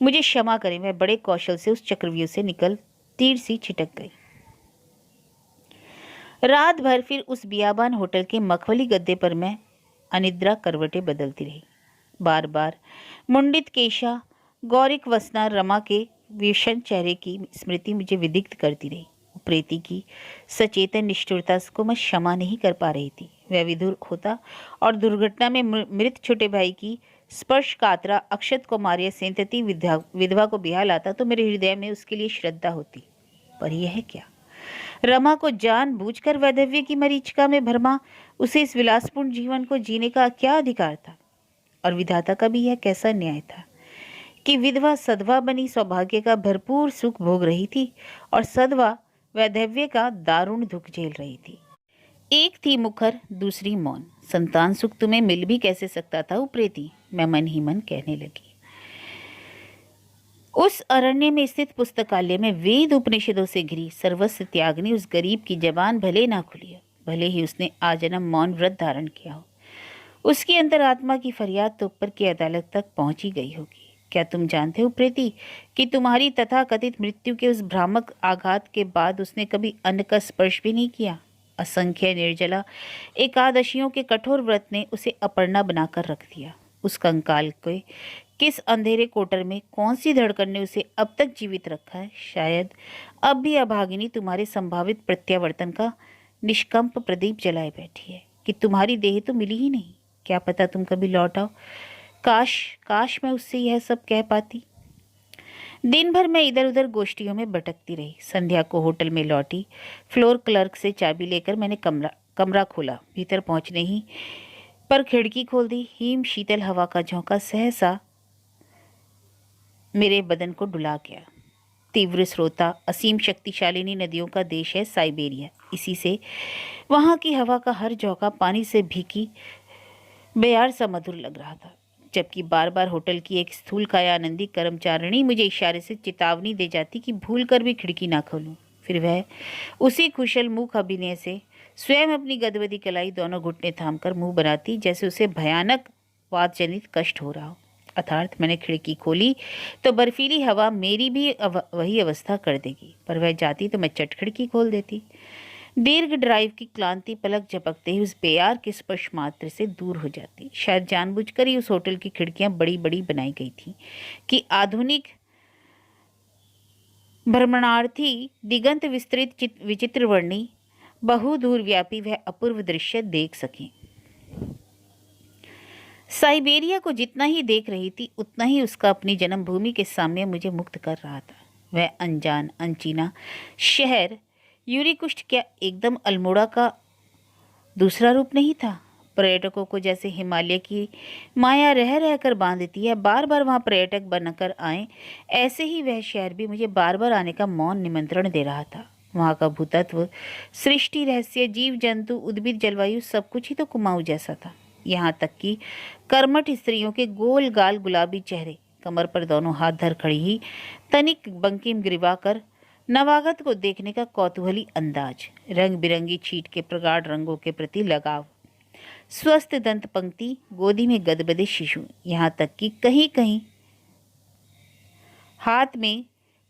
मुझे क्षमा करें, मैं बड़े कौशल से उस चक्रव्यूह से निकल तीर सी छिटक गई। रात भर फिर उस बियाबान होटल के मखमली गद्दे पर मैं अनिद्रा करवटें बदलती रही। बार बार मुंडित केशा, गौरिक वसना, रमा के विषण चेहरे की स्मृति मुझे विदिग्ध करती रही। प्रेती की सचेतन निष्ठुरता को मैं क्षमा नहीं कर पा रही थी। वह विधुर होता और दुर्घटना में मृत छोटे भाई की स्पर्श कातरा अक्षत कुमार सेंतती विधवा को बिहा लाता तो मेरे हृदय में उसके लिए श्रद्धा होती। पर यह क्या? रमा को जानबूझकर वैधव्य की मरीचिका में भरमा उसे इस विलासपूर्ण जीवन को जीने का क्या अधिकार था? और विधाता का भी यह कैसा न्याय था कि विधवा सधवा बनी सौभाग्य का भरपूर सुख भोग रही थी और सधवा वैधव्य का दारुण दुख झेल रही थी। एक थी मुखर, दूसरी मौन। संतान सुख तुम्हें मिल भी कैसे सकता था उप्रेती? मैं मन ही मन कहने लगी। उस अरण्य में स्थित पुस्तकालय में वेद उपनिषदों से घिरी सर्वस्व त्यागनी उस गरीब की जबान भले ना खुली हो, भले ही उसने आजन्म मौन व्रत धारण किया हो, उसकी अंतरात्मा की फरियाद तो ऊपर की अदालत तक पहुंची गई होगी। क्या तुम जानते हो प्रीति कि तुम्हारी तथाकथित मृत्यु के उस भ्रामक आघात के बाद उसने कभी अन्न का स्पर्श भी नहीं किया? असंख्य निर्जला एकादशियों के कठोर व्रत ने उसे अपर्णा बनाकर रख दिया। उस कंकाल के किस अंधेरे कोटर में कौन सी धड़कन ने उसे अब तक जीवित रखा है? शायद अब भी अभागिनी तुम्हारे संभावित प्रत्यावर्तन का निष्कंप प्रदीप जलाए बैठी है कि तुम्हारी देह तो मिली ही नहीं। क्या पता तुम कभी लौट आओ। काश काश मैं उससे यह सब कह पाती। दिन भर मैं इधर उधर गोष्ठियों में भटकती रही। संध्या को होटल में लौटी। फ्लोर क्लर्क से चाबी लेकर मैंने कमरा खोला। भीतर पहुंचने ही पर खिड़की खोल दी। हिम शीतल हवा का झोंका सहसा मेरे बदन को डुला गया। तीव्र स्रोता असीम शक्तिशालिनी नदियों का देश है साइबेरिया। इसी से वहाँ की हवा का हर झोंका पानी से भीगी बेयार सा मधुर लग रहा था। जबकि बार बार होटल की एक स्थूल काया आनंदी कर्मचारिणी मुझे इशारे से चेतावनी दे जाती कि भूल कर भी खिड़की ना खोलूं। फिर वह उसी कुशल मुख अभिनय से स्वयं अपनी गदवदी कलाई दोनों घुटने थामकर मुंह बनाती जैसे उसे भयानक वातजनित कष्ट हो रहा हो। अर्थात मैंने खिड़की खोली तो बर्फीली हवा मेरी भी वही अवस्था कर देगी, पर वह जाती तो मैं चट खिड़की खोल देती। दीर्घ ड्राइव की क्लांति पलक झपकते ही उस बेयार के स्पर्श मात्र से दूर हो जाती। शायद जानबूझकर ही उस होटल की खिड़कियां बड़ी बड़ी बनाई गई थी कि आधुनिक भ्रमणार्थी दिगंत विस्तृत विचित्र वर्णी बहुदूर व्यापी वह अपूर्व दृश्य देख सकें। साइबेरिया को जितना ही देख रही थी उतना ही उसका अपनी जन्मभूमि के सामने मुझे मुक्त कर रहा था। वह अनजान अनचीना शहर यूरिकुष्ट क्या एकदम अल्मोड़ा का दूसरा रूप नहीं था? पर्यटकों को जैसे हिमालय की माया रह रहकर बांधती है, बार बार वहाँ पर्यटक बनकर आए, ऐसे ही वह शहर भी मुझे बार बार आने का मौन निमंत्रण दे रहा था। वहाँ का भूतत्व, सृष्टि रहस्य, जीव जंतु, उद्भिद, जलवायु सब कुछ ही तो कुमाऊं जैसा था। यहाँ तक कि कर्मठ स्त्रियों के गोल गाल गुलाबी चेहरे, कमर पर दोनों हाथ धर खड़ी ही तनिक बंकिम गिरवा कर नवागत को देखने का कौतूहली अंदाज, रंग बिरंगी छीट के प्रगाढ़ रंगों के प्रति लगाव, स्वस्थ दंत पंक्ति, गोदी में गदगदे शिशु, यहाँ तक कि कहीं कहीं हाथ में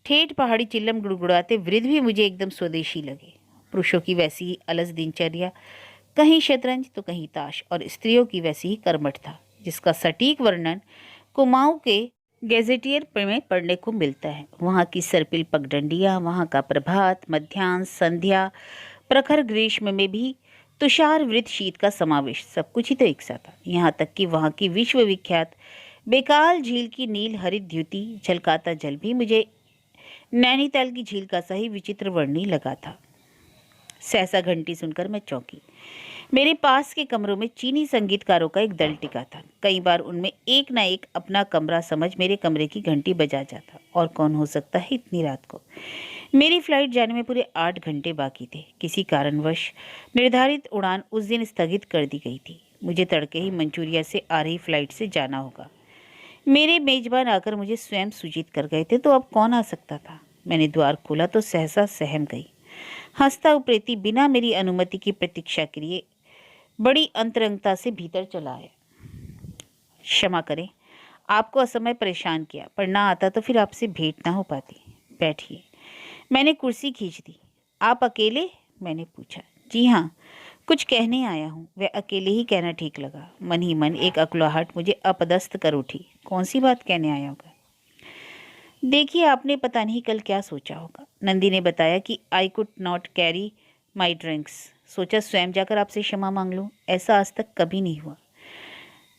ठेठ पहाड़ी चिल्लम गुड़गुड़ाते वृद्ध भी मुझे एकदम स्वदेशी लगे। पुरुषों की वैसी ही अलस दिनचर्या, कहीं शतरंज तो कहीं ताश, और स्त्रियों की वैसी ही कर्मठ था जिसका सटीक वर्णन कुमाऊं के गैजेटियर में पढ़ने को मिलता है। वहाँ की सर्पिल पगडंडियाँ, वहाँ का प्रभात, मध्याह्न, संध्या, प्रखर ग्रीष्म में भी तुषार वृत शीत का समावेश, सब कुछ ही तो एक सा था। यहाँ तक कि वहाँ की विश्वविख्यात बेकाल झील की नील हरित द्युति झलकाता जल भी मुझे नैनीताल की झील का सा ही विचित्र वर्णी लगा था। सहसा घंटी सुनकर मैं चौंकी। मेरे पास के कमरों में चीनी संगीतकारों का एक दल टिका था। कई बार उनमें एक ना एक अपना कमरा समझ मेरे कमरे की घंटी बजा जाता। और कौन हो सकता है इतनी रात को? मेरी फ्लाइट जाने में पूरे 8 घंटे बाकी थे। किसी कारणवश निर्धारित उड़ान उस दिन स्थगित कर दी गई थी। मुझे तड़के ही मंचूरिया से आ रही फ्लाइट से जाना होगा। मेरे मेजबान आकर मुझे स्वयं सूचित कर गए थे, तो अब कौन आ सकता था? मैंने द्वार खोला तो सहसा सहम गई। हंसता उप्रेती बिना मेरी अनुमति की प्रतीक्षा के लिए बड़ी अंतरंगता से भीतर चला आया। क्षमा करें, आपको असमय परेशान किया, पर ना आता तो फिर आपसे भेंट ना हो पाती। बैठिए। मैंने कुर्सी खींच दी। आप अकेले? मैंने पूछा। जी हाँ, कुछ कहने आया हूँ। वह अकेले ही कहना ठीक लगा। मन ही मन एक अकुलाहट मुझे अपदस्थ कर उठी। कौन सी बात कहने आया होगा? देखिए, आपने पता नहीं कल क्या सोचा होगा। नंदी ने बताया कि I could not carry my drinks. सोचा स्वयं जाकर आपसे क्षमा मांग लूँ। ऐसा आज तक कभी नहीं हुआ।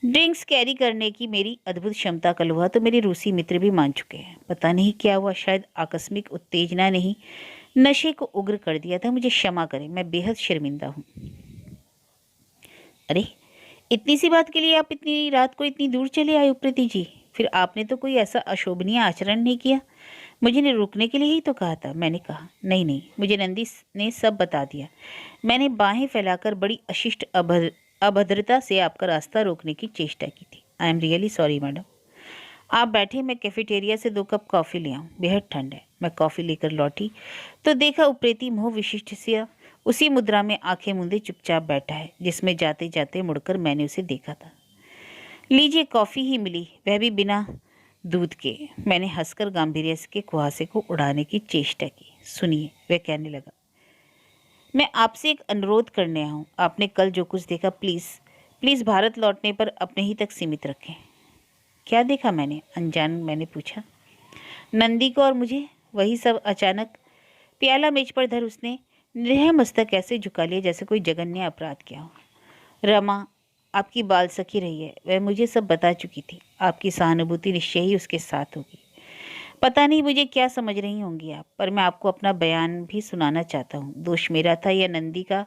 ड्रिंक्स कैरी करने की मेरी अद्भुत क्षमता का लोहा तो मेरे रूसी मित्र भी मान चुके हैं। पता नहीं क्या हुआ, शायद आकस्मिक उत्तेजना नहीं, नशे को उग्र कर दिया था। मुझे क्षमा करें, मैं बेहद शर्मिंदा हूँ। अरे, इतनी सी बात के लिए आप इतनी रात को इतनी दूर चले आए उप्रेती जी? फिर आपने तो कोई ऐसा अशोभनीय आचरण नहीं किया। मुझे ने रुकने के लिए ही तो कहा था। मैंने कहा, नहीं नहीं, मुझे नंदी ने सब बता दिया। मैंने बाहें फैलाकर बड़ी अशिष्ट अभद्रता से आपका रास्ता रोकने की चेष्टा की थी। I am really sorry madam. आप बैठे, मैं कैफेटेरिया से 2 कप कॉफ़ी ले आऊँ, बेहद ठंड है। मैं कॉफ़ी लेकर लौटी तो देखा उप्रेती मोह विशिष्ट सिया उसी मुद्रा में आंखें मूंदे चुपचाप बैठा है जिसमें जाते जाते मुड़कर मैंने उसे देखा था। लीजिए, कॉफ़ी ही मिली, वह भी बिना दूध के। मैंने हंसकर गांभीर्य के कुहासे को उड़ाने की चेष्टा की। सुनिए, वह कहने लगा, मैं आपसे एक अनुरोध करने आया हूँ। आपने कल जो कुछ देखा, प्लीज़ प्लीज़ भारत लौटने पर अपने ही तक सीमित रखें। क्या देखा मैंने? अनजान मैंने पूछा। नंदी को और मुझे वही सब। अचानक प्याला मेज पर धर उसने निरह मस्तक ऐसे झुका लिया जैसे कोई जघन्य अपराध किया हो। रमा आपकी बाल सखी रही है, वह मुझे सब बता चुकी थी। आपकी सहानुभूति निश्चय ही उसके साथ होगी। पता नहीं मुझे क्या समझ रही होंगी आप, पर मैं आपको अपना बयान भी सुनाना चाहता हूँ। दोष मेरा था या नंदी का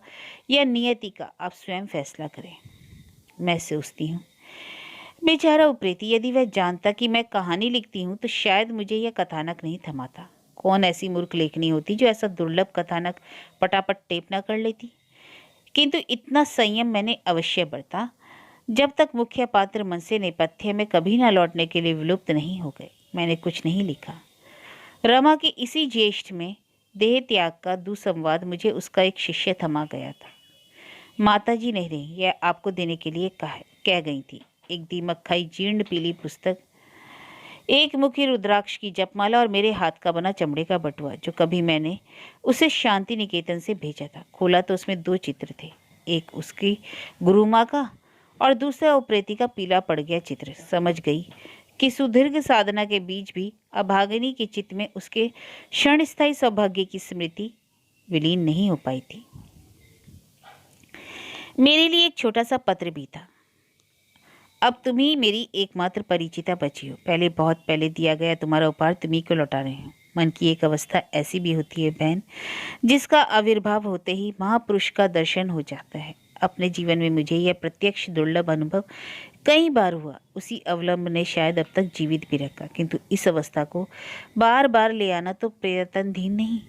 या नियति का, आप स्वयं फैसला करें। मैं सोचती हूँ, बेचारा उप्रेती, यदि वह जानता कि मैं कहानी लिखती हूँ तो शायद मुझे यह कथानक नहीं थमाता। कौन ऐसी मूर्ख लेखनी होती जो ऐसा दुर्लभ कथानक पटापट टेप न कर लेती। किंतु इतना संयम मैंने अवश्य बरता जब तक मुख्य पात्र मन से नेपथ्य में कभी न लौटने के लिए विलुप्त नहीं हो गए। मैंने कुछ नहीं लिखा। रमा के इसी ज्येष्ठ में देह त्याग का दुसंवाद मुझे उसका एक शिष्य थमा गया था। माता जी नहीं रही, यह आपको देने के लिए कह गई थी। एक दीमक खाई जीर्ण पीली पुस्तक, एक मुखी रुद्राक्ष की जपमाला और मेरे हाथ का बना चमड़े का बटुआ जो कभी मैंने उसे शांति निकेतन से भेजा था। खोला तो उसमें 2 चित्र थे, एक उसकी गुरु माँ का और दूसरा उप्रेती का पीला पड़ गया चित्र। समझ गई कि सुदीर्घ साधना के बीच भी अभागिनी के चित्त में उसके क्षणस्थायी सौभाग्य की स्मृति विलीन नहीं हो पाई थी। मेरे लिए एक छोटा सा पत्र भी था। अब तुम ही मेरी एकमात्र परिचिता बची हो। पहले, बहुत पहले दिया गया तुम्हारा उपहार तुम्ही को लौटा रहे हो। मन की एक अवस्था ऐसी भी होती है बहन, जिसका आविर्भाव होते ही महापुरुष का दर्शन हो जाता है। अपने जीवन में मुझे यह प्रत्यक्ष दुर्लभ अनुभव कई बार हुआ। उसी अवलंब ने शायद अब तक जीवित भी रखा, किंतु इस अवस्था को बार बार ले आना तो प्रयत्नधीन नहीं।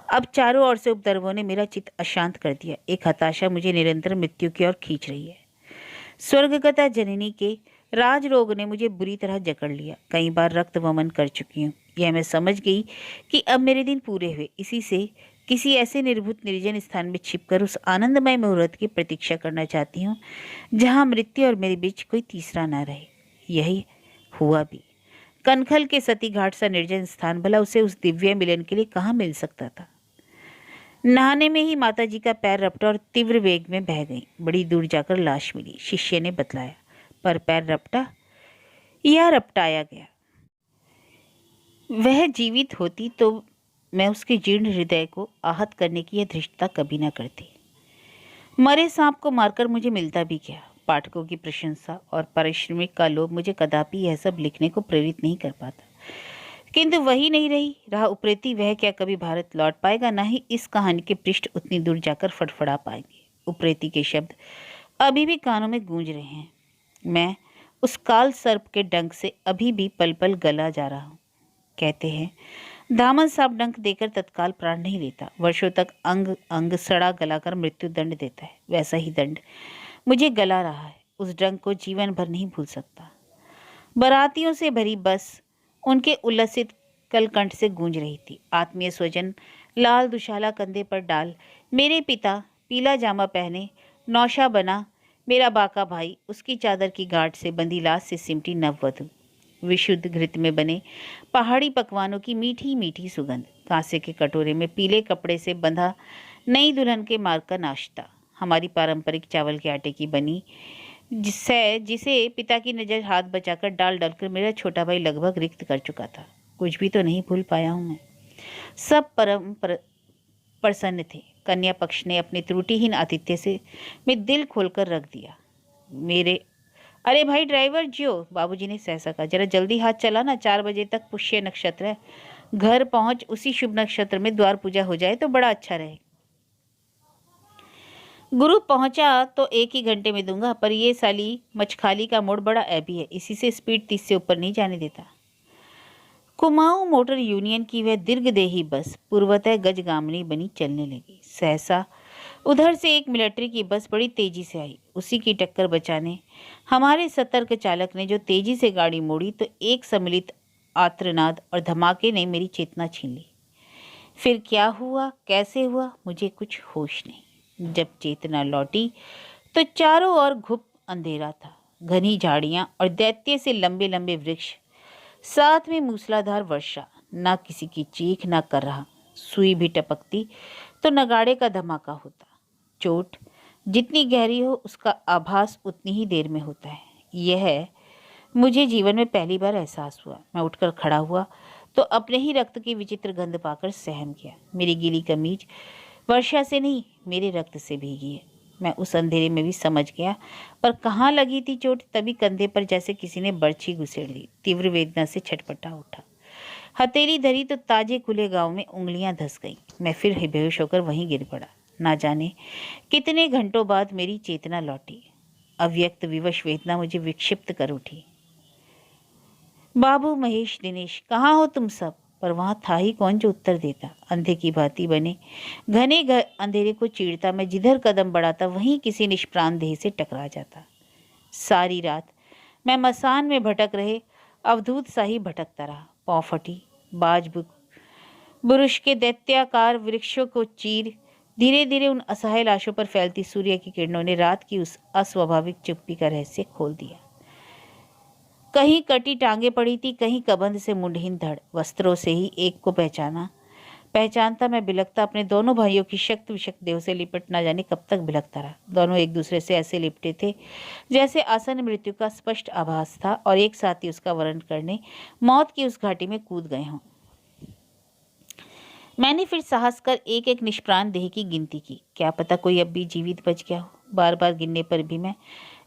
अब चारों ओर से उपद्रवों ने मेरा चित्त अशांत कर दिया। एक हताशा मुझे निरंतर मृत्यु की ओर खींच रही है। स्वर्गगता जननी के राजरोग ने मुझे बुरी तरह जकड़ लिया। कई बार रक्त वमन कर चुकी हूँ। यह मैं समझ गई कि अब मेरे दिन पूरे हुए। इसी से किसी ऐसे निर्भूत निर्जन स्थान में छिपकर उस आनंदमय मुहूर्त की प्रतीक्षा करना चाहती हूँ जहाँ मृत्यु और मेरे बीच कोई तीसरा ना रहे। यही हुआ भी। कनखल के सती घाट सा निर्जन स्थान, भला उसे उस दिव्य मिलन के लिए कहाँ मिल सकता था। नहाने में ही माताजी का पैर रपटा और तीव्र वेग में बह गई। बड़ी दूर जाकर लाश मिली, शिष्य ने बतलाया, पर पैर रपटा या रपटाया गया। वह जीवित होती तो मैं उसके जीर्ण हृदय को आहत करने की यह धृष्टता कभी न करती। मरे सांप को मारकर मुझे मिलता भी क्या। पाठकों की प्रशंसा और पारिश्रमिक का लोभ मुझे कदापि यह सब लिखने को प्रेरित नहीं कर पाता। किंतु वही नहीं रही। रहा उप्रेती, वह क्या कभी भारत लौट पाएगा? ना ही इस कहानी के पृष्ठ उतनी दूर जाकर फड़फड़ा पाएंगे। उप्रेती के शब्द अभी भी कानों में गूंज रहे हैं। मैं उस काल सर्प के डंक से अभी भी पल पल गला जा रहा हूँ। कहते हैं दामन सांप डंक देकर तत्काल प्राण नहीं लेता, वर्षों तक अंग अंग सड़ा गलाकर मृत्यु दंड देता है। वैसा ही दंड मुझे गला रहा है। उस डंक को जीवन भर नहीं भूल सकता। बारातियों से भरी बस उनके उल्लसित कलकंठ से गूंज रही थी। आत्मीय स्वजन लाल दुशाला कंधे पर डाल, मेरे पिता पीला जामा पहने नौशा बना, मेरा बाका भाई उसकी चादर की गांठ से बंधी लाश से सिमटी नववधु, विशुद्ध घृत में बने पहाड़ी पकवानों की मीठी मीठी सुगंध, कांसे के कटोरे में पीले कपड़े से बंधा नई दुल्हन के मार्ग का नाश्ता, हमारी पारंपरिक चावल के आटे की बनी जिसे पिता की नज़र हाथ बचाकर डाल डालकर मेरा छोटा भाई लगभग रिक्त कर चुका था। कुछ भी तो नहीं भूल पाया हूँ मैं। सब प्रसन्न थे। कन्या पक्ष ने अपने त्रुटिहीन आतिथ्य से मैं दिल खोलकर रख दिया। मेरे अरे भाई ड्राइवर जियो, बाबूजी ने सहसा कहा, जरा जल्दी हाथ चला ना, 4 बजे तक पुष्य नक्षत्र है। घर पहुंच उसी शुभ नक्षत्र में द्वार पूजा हो जाए तो बड़ा अच्छा रहे। गुरु पहुंचा तो 1 ही घंटे में दूंगा, पर ये साली मचखाली का मोड़ बड़ा ऐबी है, इसी से स्पीड 30 से ऊपर नहीं जाने देता। कुमाऊं मोटर यूनियन की वह दीर्घदेही बस पूर्वतः गजगामिनी बनी चलने लगी। सहसा उधर से एक मिलिट्री की बस बड़ी तेजी से आई। उसी की टक्कर बचाने हमारे सतर्क चालक ने जो तेजी से गाड़ी मोड़ी तो एक सम्मिलित आर्तनाद और धमाके ने मेरी चेतना छीन ली। फिर क्या हुआ, कैसे हुआ, मुझे कुछ होश नहीं। जब चेतना लौटी तो चारों ओर घुप अंधेरा था। घनी झाड़ियां और दैत्य से लंबे लंबे वृक्ष, साथ में मूसलाधार वर्षा। ना किसी की चीख, ना कर रहा सुई भी टपकती तो नगाड़े का धमाका होता। चोट जितनी गहरी हो उसका आभास उतनी ही देर में होता है, यह मुझे जीवन में पहली बार एहसास हुआ। मैं उठकर खड़ा हुआ तो अपने ही रक्त की विचित्र गंध पाकर सहम गया। मेरी गीली कमीज वर्षा से नहीं, मेरे रक्त से भीगी है। मैं उस अंधेरे में भी समझ गया, पर कहाँ लगी थी चोट। तभी कंधे पर जैसे किसी ने बर्छी घुसेड़ ली। तीव्र वेदना से छटपटा उठा। हथेली धरी तो ताजे खुले गांव में उंगलियां धंस गईं। मैं फिर बेहोश होकर वहीं गिर पड़ा। ना जाने कितने घंटों बाद मेरी चेतना लौटी। अव्यक्त विवश वेदना मुझे विक्षिप्त कर उठी। बाबू, महेश, दिनेश, कहाँ हो तुम सब? पर वहां था ही कौन जो उत्तर देता। अंधे की भांति बने घने अंधेरे को चीरता मैं जिधर कदम बढ़ाता वहीं किसी निष्प्राण देह से टकरा जाता। सारी रात मैं मसान में भटक रहे अवधूत सा ही भटकता रहा। पाँव फटी बाज बुरुष के दैत्याकार वृक्षों को चीर धीरे धीरे उन असहाय लाशों पर फैलती सूर्य की किरणों ने रात की उस अस्वाभाविक चुप्पी का रहस्य खोल दिया। कहीं कटी टांगे पड़ी थी, कहीं कबंध से मुंडहीन धड़। वस्त्रों से ही एक को पहचानता मैं बिलखता अपने दोनों भाइयों की शक्त विशक्त देह से लिपट ना जाने कब तक बिलखता रहा। दोनों एक दूसरे से ऐसे लिपटे थे जैसे आसन मृत्यु का स्पष्ट आभास था और एक साथ ही उसका वर्ण करने मौत की उस घाटी में कूद गए हों। मैंने फिर साहस कर एक एक निष्प्राण देह की गिनती की। क्या पता कोई अब भी जीवित बच गया हो। बार बार गिनने पर भी मैं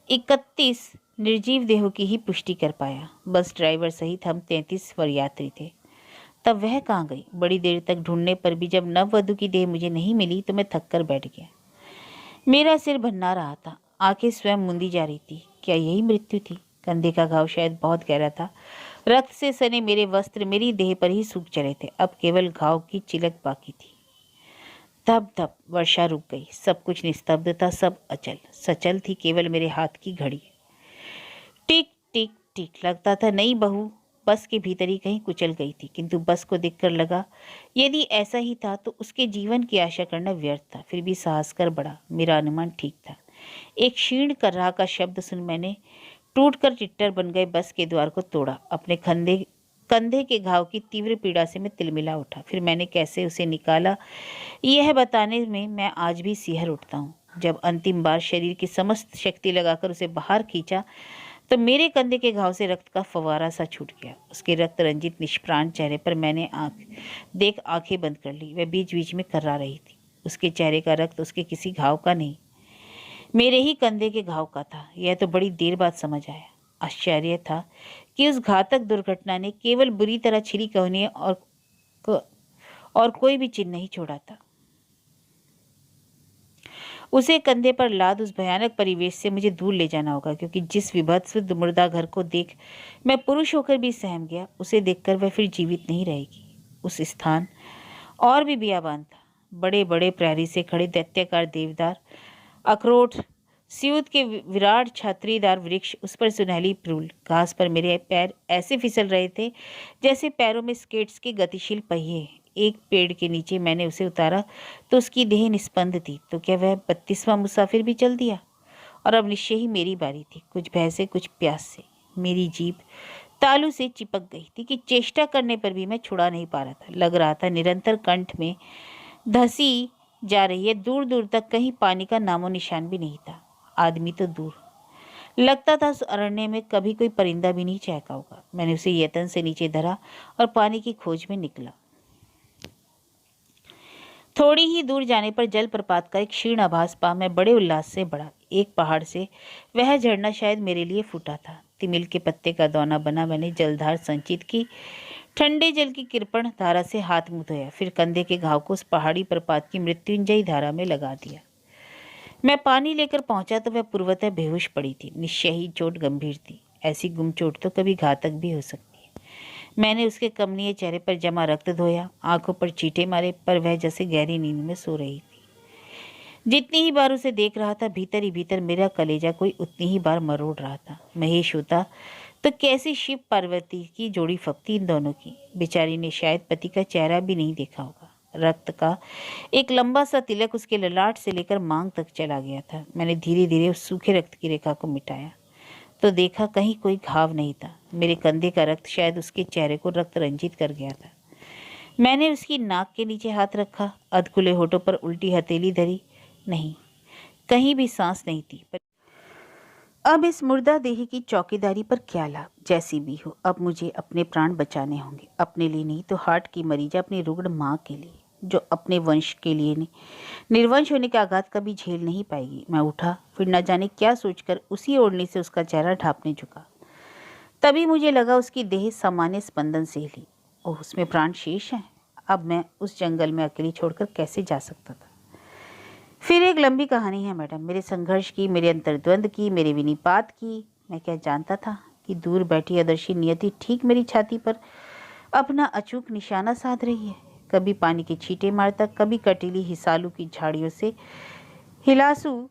31 निर्जीव देहों की ही पुष्टि कर पाया। बस ड्राइवर सहित हम 33 वर यात्री थे। तब वह कहाँ गई? बड़ी देर तक ढूंढने पर भी जब नववधु की देह मुझे नहीं मिली तो मैं थक कर बैठ गया। मेरा सिर भन्ना रहा था, आंखें स्वयं मुंदी जा रही थी। क्या यही मृत्यु थी? कंधे का घाव शायद बहुत गहरा था। रक्त से सने मेरे वस्त्र मेरी देह पर ही सूख चले थे। अब केवल घाव की चिलक बाकी थी। धप धप वर्षा रुक गई। सब कुछ निस्तब्ध था, सब अचल। सचल थी केवल मेरे हाथ की घड़ी। टिक टिक टिक। लगता था नई बहू बस के भीतर ही कहीं कुचल गई थी, किंतु बस को देखकर लगा यदि ऐसा ही था तो उसके जीवन की आशा करना व्यर्थ था। फिर भी साहस कर बढ़ा। मेरा अनुमान ठीक था। एक क्षीण कर्राह का शब्द सुन मैंने टूटकर चिट्टर बन गए बस के द्वार को तोड़ा। अपने कंधे के घाव की तीव्र पीड़ा से मैं तिलमिला उठा। फिर मैंने कैसे उसे निकाला यह बताने में मैं आज भी सिहर उठता हूँ। जब अंतिम बार शरीर की समस्त शक्ति लगाकर उसे बाहर खींचा तो मेरे कंधे के घाव से रक्त का फवारा सा छूट गया। उसके रक्त रंजित निष्प्राण चेहरे पर मैंने आंखें बंद कर ली। वह बीच बीच में कर्रा रही थी। उसके चेहरे का रक्त उसके किसी घाव का नहीं, मेरे ही कंधे के घाव का था। यह तो बड़ी देर बाद समझ आया। आश्चर्य था कि उस घातक दुर्घटना ने केवल बुरी तरह छिली कहानी और कोई भी चिन्ह नहीं छोड़ा था। उसे कंधे पर लाद उस भयानक परिवेश से मुझे दूर ले जाना होगा, क्योंकि जिस विभत्स मुर्दा घर को देख मैं पुरुष होकर भी सहम गया, उसे देखकर वह फिर जीवित नहीं रहेगी। उस स्थान और भी बियाबान था। बड़े बड़े प्रहरी से खड़े दैत्याकार देवदार, अखरोट, सियूत के विराट छात्रीदार वृक्ष, उस पर सुनहली प्रूल। घास पर मेरे पैर ऐसे फिसल रहे थे जैसे पैरों में स्केट्स के गतिशील पहिए। एक पेड़ के नीचे मैंने उसे उतारा तो उसकी देह निस्पंद थी। तो क्या वह 32वां मुसाफिर भी चल दिया? और अब निश्चय ही मेरी बारी थी। कुछ भय से, कुछ प्यास से मेरी जीभ तालू से चिपक गई थी कि चेष्टा करने पर भी मैं छुड़ा नहीं पा रहा था। लग रहा था निरंतर कंठ में धसी जा रही है। दूर दूर तक कहीं पानी का नामो निशान भी नहीं था। आदमी तो दूर। लगता था उस अरण्य में कभी कोई परिंदा भी नहीं चहका होगा। मैंने उसे यतन से नीचे धरा और पानी की खोज में निकला। थोड़ी ही दूर जाने पर जलप्रपात का एक क्षीण आभास पा मैं बड़े उल्लास से बढ़ा। एक पहाड़ से वह झरना शायद मेरे लिए फूटा था। तिमिल के पत्ते का दौना बना मैंने जलधार संचित की। ठंडे जल की कृपण धारा से हाथ मुंह धोया, फिर कंधे के घाव को उस पहाड़ी प्रपात की मृत्युंजयी धारा में लगा दिया। मैं पानी लेकर पहुंचा तो वह पूर्वतः बेहोश पड़ी थी। निश्चय ही चोट गंभीर थी। ऐसी गुम चोट तो कभी घातक भी हो सकती है। मैंने उसके कमनीय चेहरे पर जमा रक्त धोया, आंखों पर चींटे मारे, पर वह जैसे गहरी नींद में सो रही थी। जितनी ही बार उसे देख रहा था, भीतर ही भीतर मेरा कलेजा कोई उतनी ही बार मरोड़ रहा था। महेश होता तो कैसी शिव पार्वती की जोड़ी फबती इन दोनों की। बेचारी ने शायद पति का चेहरा भी नहीं देखा होगा। रक्त का एक लंबा सा तिलक उसके ललाट से लेकर मांग तक चला गया था। मैंने धीरे धीरे उस सूखे रक्त की रेखा को मिटाया तो देखा कहीं कोई घाव नहीं था। मेरे कंधे का रक्त शायद उसके चेहरे को रक्त रंजित कर गया था। मैंने उसकी नाक के नीचे हाथ रखा, अधखुले होठों पर उल्टी हथेली धरी। नहीं, कहीं भी सांस नहीं थी। पर अब इस मुर्दा देही की चौकीदारी पर क्या लाभ? जैसी भी हो, अब मुझे अपने प्राण बचाने होंगे। अपने लिए नहीं तो हार्ट की मरीज अपनी रुग्ण माँ के लिए, जो अपने वंश के लिए नहीं, निर्वंश होने के आघात कभी झेल नहीं पाएगी। मैं उठा, फिर न जाने क्या सोचकर उसी ओढ़नी से उसका चेहरा ढांपने झुका। तभी मुझे लगा उसकी देह सामान्य स्पंदन से हिली। ओह, उसमें प्राण शेष हैं। अब मैं उस जंगल में अकेली छोड़कर कैसे जा सकता था? फिर एक लंबी कहानी है मैडम, मेरे संघर्ष की, मेरे अंतर्द्वंद की, मेरे विनिपात की। मैं क्या जानता था कि दूर बैठी अदर्शी नियति ठीक मेरी छाती पर अपना अचूक निशाना साध रही है। कभी पानी के छींटे मारता, कभी कटीली हिसालू की झाड़ियों से हिलासू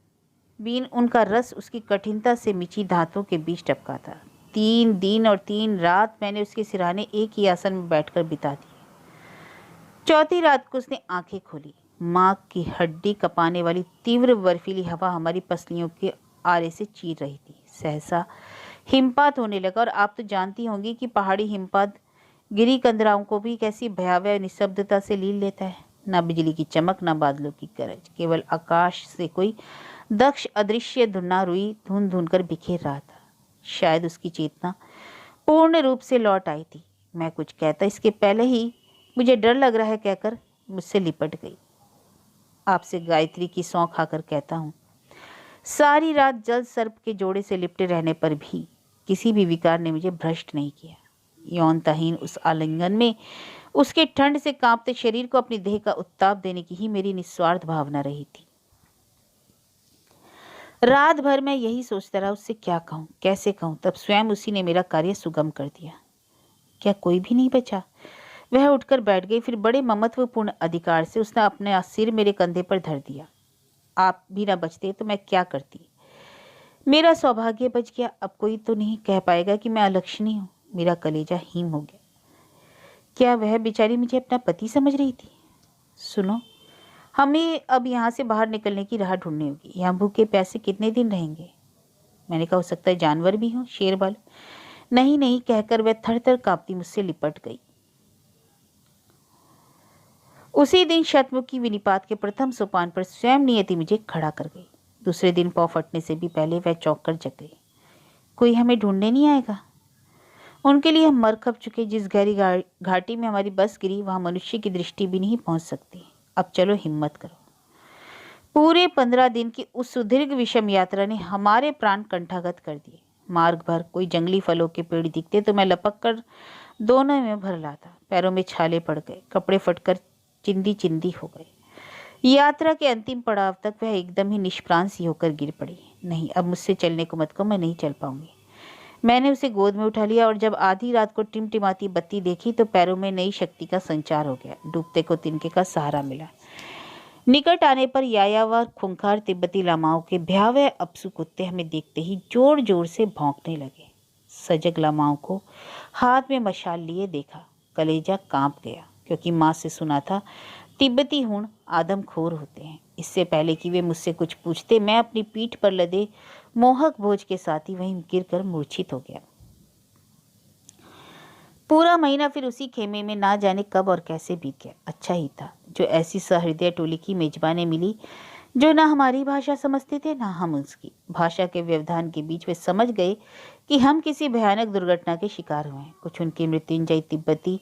बीन उनका रस उसकी कठिनता से मिची दांतों के बीच टपका था। 3 दिन और 3 रात मैंने उसके सिरहाने एक ही आसन में बैठकर बिता दी। चौथी रात को उसने आंखें खोली। माँ की हड्डी कपाने वाली तीव्र बर्फीली हवा हमारी पसलियों के आरे से चीर रही थी। सहसा हिमपात होने लगा, और आप तो जानती होंगी कि पहाड़ी हिमपात गिरी कंदराओं को भी कैसी भयावह निस्तब्धता से लील लेता है। न बिजली की चमक, न बादलों की गरज, केवल आकाश से कोई दक्ष अदृश्य धुना रुई धुन धुन कर बिखेर रहा था। शायद उसकी चेतना पूर्ण रूप से लौट आई थी। मैं कुछ कहता इसके पहले ही मुझे डर लग रहा है कहकर मुझसे लिपट गई। आपसे गायत्री की सौं खाकर कहता हूँ, सारी रात जल सर्प के जोड़े से लिपटे रहने पर भी किसी भी विकार ने मुझे भ्रष्ट नहीं किया। यौनताहीन उस आलिंगन में उसके ठंड से कांपते शरीर को अपनी देह का उत्ताप देने की ही मेरी निस्वार्थ भावना रही थी। रात भर मैं यही सोचता रहा, उससे क्या कहूँ, कैसे कहूँ। तब स्वयं उसी ने मेरा कार्य सुगम कर दिया। क्या कोई भी नहीं बचा? वह उठकर बैठ गई। फिर बड़े ममत्वपूर्ण अधिकार से उसने अपने सिर मेरे कंधे पर धर दिया। आप भी ना बचते तो मैं क्या करती? मेरा सौभाग्य बच गया। अब कोई तो नहीं कह पाएगा कि मैं अलक्षणी हूँ। मेरा कलेजा हीम हो गया। क्या वह बेचारी मुझे अपना पति समझ रही थी? सुनो, हमें अब यहाँ से बाहर निकलने की राह ढूंढनी होगी। यहाँ भूखे प्यासे कितने दिन रहेंगे? मैंने कहा, हो सकता है जानवर भी हों, शेर बल। नहीं नहीं कहकर वह थर थर कांपती मुझसे लिपट गई। उसी दिन शतमुखी विनिपात के प्रथम सोपान पर स्वयं नियति मुझे खड़ा कर गई। दूसरे दिन पौ फटने से भी पहले वह चौंक कर जग गई। कोई हमें ढूंढने नहीं आएगा? उनके लिए हम मर खप चुके। जिस गहरी घाटी में हमारी बस गिरी, वहां मनुष्य की दृष्टि भी नहीं पहुंच सकती। अब चलो, हिम्मत करो। पूरे 15 दिन की उस सुदीर्घ विषम यात्रा ने हमारे प्राण कंठागत कर दिए। मार्ग भर कोई जंगली फलों के पेड़ दिखते तो मैं लपक कर दोनों में भर लाता। पैरों में छाले पड़ गए, कपड़े फटकर चिंदी चिंदी हो गए। यात्रा के अंतिम पड़ाव तक वह एकदम ही निष्प्राण सी होकर गिर पड़ी। नहीं, अब मुझसे चलने को मत कहो, मैं नहीं चल पाऊंगी। मैंने उसे गोद में उठा लिया, और जब आधी रात को टिमटिमाती बत्ती देखी तो पैरों में नई शक्ति का संचार हो गया। डूबते को तिनके का सहारा मिला। निकट आने पर यायावर खूंखार तिब्बती लामाओं के भयावह अपसु कुत्ते हमें देखते ही जोर जोर से भौंकने लगे। सजग लामाओं को हाथ में मशाल लिए देखा, कलेजा कांप गया, क्योंकि माँ से सुना था तिब्बती हूण आदमखोर होते हैं। इससे पहले कि वे मुझसे कुछ पूछते, मैं अपनी पीठ पर लदे मोहक बोझ के साथ ही वहीं गिरकर मूर्छित हो गया। पूरा महीना फिर उसी खेमे में ना जाने कब और कैसे बीत गया। अच्छा ही था जो ऐसी सहृदय टोली की मेजबानें मिली जो ना हमारी भाषा समझते थे ना हम उसकी। भाषा के व्यवधान के बीच वे समझ गए कि हम किसी भयानक दुर्घटना के शिकार हुए हैं। कुछ उनकी मृत्युंजयी तिब्बती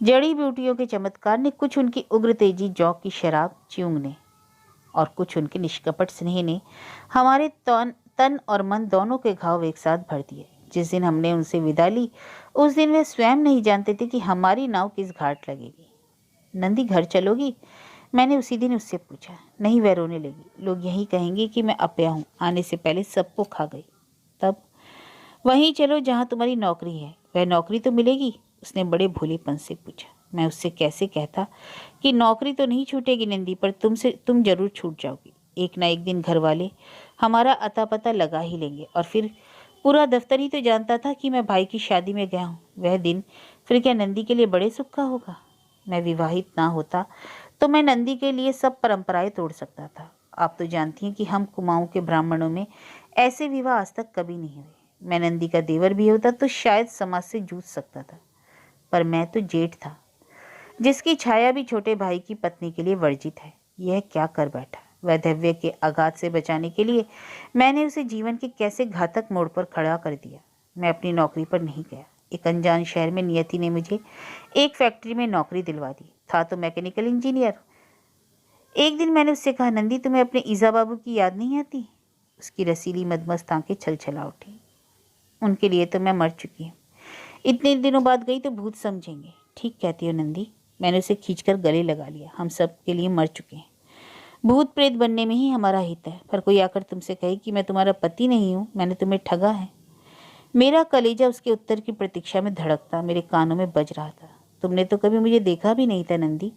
जड़ी बूटियों के चमत्कार ने, कुछ उनकी उग्र तेजी जौ की शराब च्यूंग ने, और कुछ उनके निष्कपट स्नेह ने हमारे तन और मन दोनों के घाव एक साथ भर दिए। जिस दिन हमने उनसे विदा ली उस दिन वे स्वयं नहीं जानते थे कि हमारी नाव किस घाट लगेगी। नंदी घर चलोगी? मैंने उसी दिन उससे पूछा। नहीं, वह रोने लगी। लोग यही कहेंगे कि मैं अपया हूँ, आने से पहले सबको खा गई। तब वहीं चलो जहाँ तुम्हारी नौकरी है। वह नौकरी तो मिलेगी? उसने बड़े भोलेपन से पूछा। मैं उससे कैसे कहता कि नौकरी तो नहीं छूटेगी नंदी, पर तुम जरूर छूट जाओगी। एक ना एक दिन घर वाले हमारा अता पता लगा ही लेंगे, और फिर पूरा दफ्तर ही तो जानता था कि मैं भाई की शादी में गया हूँ। वह दिन फिर क्या नंदी के लिए बड़े सुख का होगा? मैं विवाहित ना होता तो मैं नंदी के लिए सब परंपराएं तोड़ सकता था। आप तो जानती हैं कि हम कुमाऊं के ब्राह्मणों में ऐसे विवाह आज तक कभी नहीं हुए। मैं नंदी का देवर भी होता तो शायद समाज से जूझ सकता था, पर मैं तो जेठ था, जिसकी छाया भी छोटे भाई की पत्नी के लिए वर्जित है। यह क्या कर बैठा? वैधव्य के आघात से बचाने के लिए मैंने उसे जीवन के कैसे घातक मोड़ पर खड़ा कर दिया। मैं अपनी नौकरी पर नहीं गया। एक अनजान शहर में नियति ने मुझे एक फैक्ट्री में नौकरी दिलवा दी। था तो मैकेनिकल इंजीनियर। एक दिन मैंने उससे कहा, नंदी तुम्हें अपने ईजा बाबू की याद नहीं आती? उसकी रसीली मदमस्त आंखें छलछला उठी। उनके लिए तो मैं मर चुकी हूँ। इतने दिनों बाद गई तो भूत समझेंगे। ठीक कहती हो नंदी। मैंने उसे खींचकर गले लगा लिया। हम सब के लिए मर चुके हैं। भूत प्रेत बनने में ही हमारा हित है। पर कोई आकर तुमसे कहे कि मैं तुम्हारा पति नहीं हूँ, मैंने तुम्हें ठगा है। मेरा कलेजा उसके उत्तर की प्रतीक्षा में धड़कता मेरे कानों में बज रहा था। तुमने तो कभी मुझे देखा भी नहीं था नंदी।